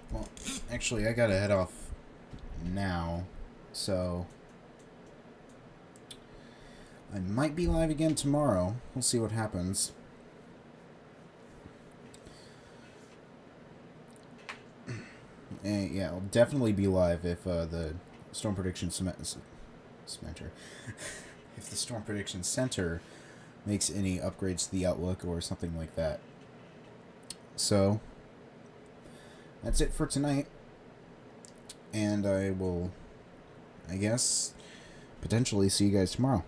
Well, actually, I gotta head off now, so I might be live again tomorrow. We'll see what happens. And yeah, I'll definitely be live if the Storm Prediction Center if the Storm Prediction Center makes any upgrades to the Outlook or something like that. So that's it for tonight, and I will, I guess, potentially see you guys tomorrow.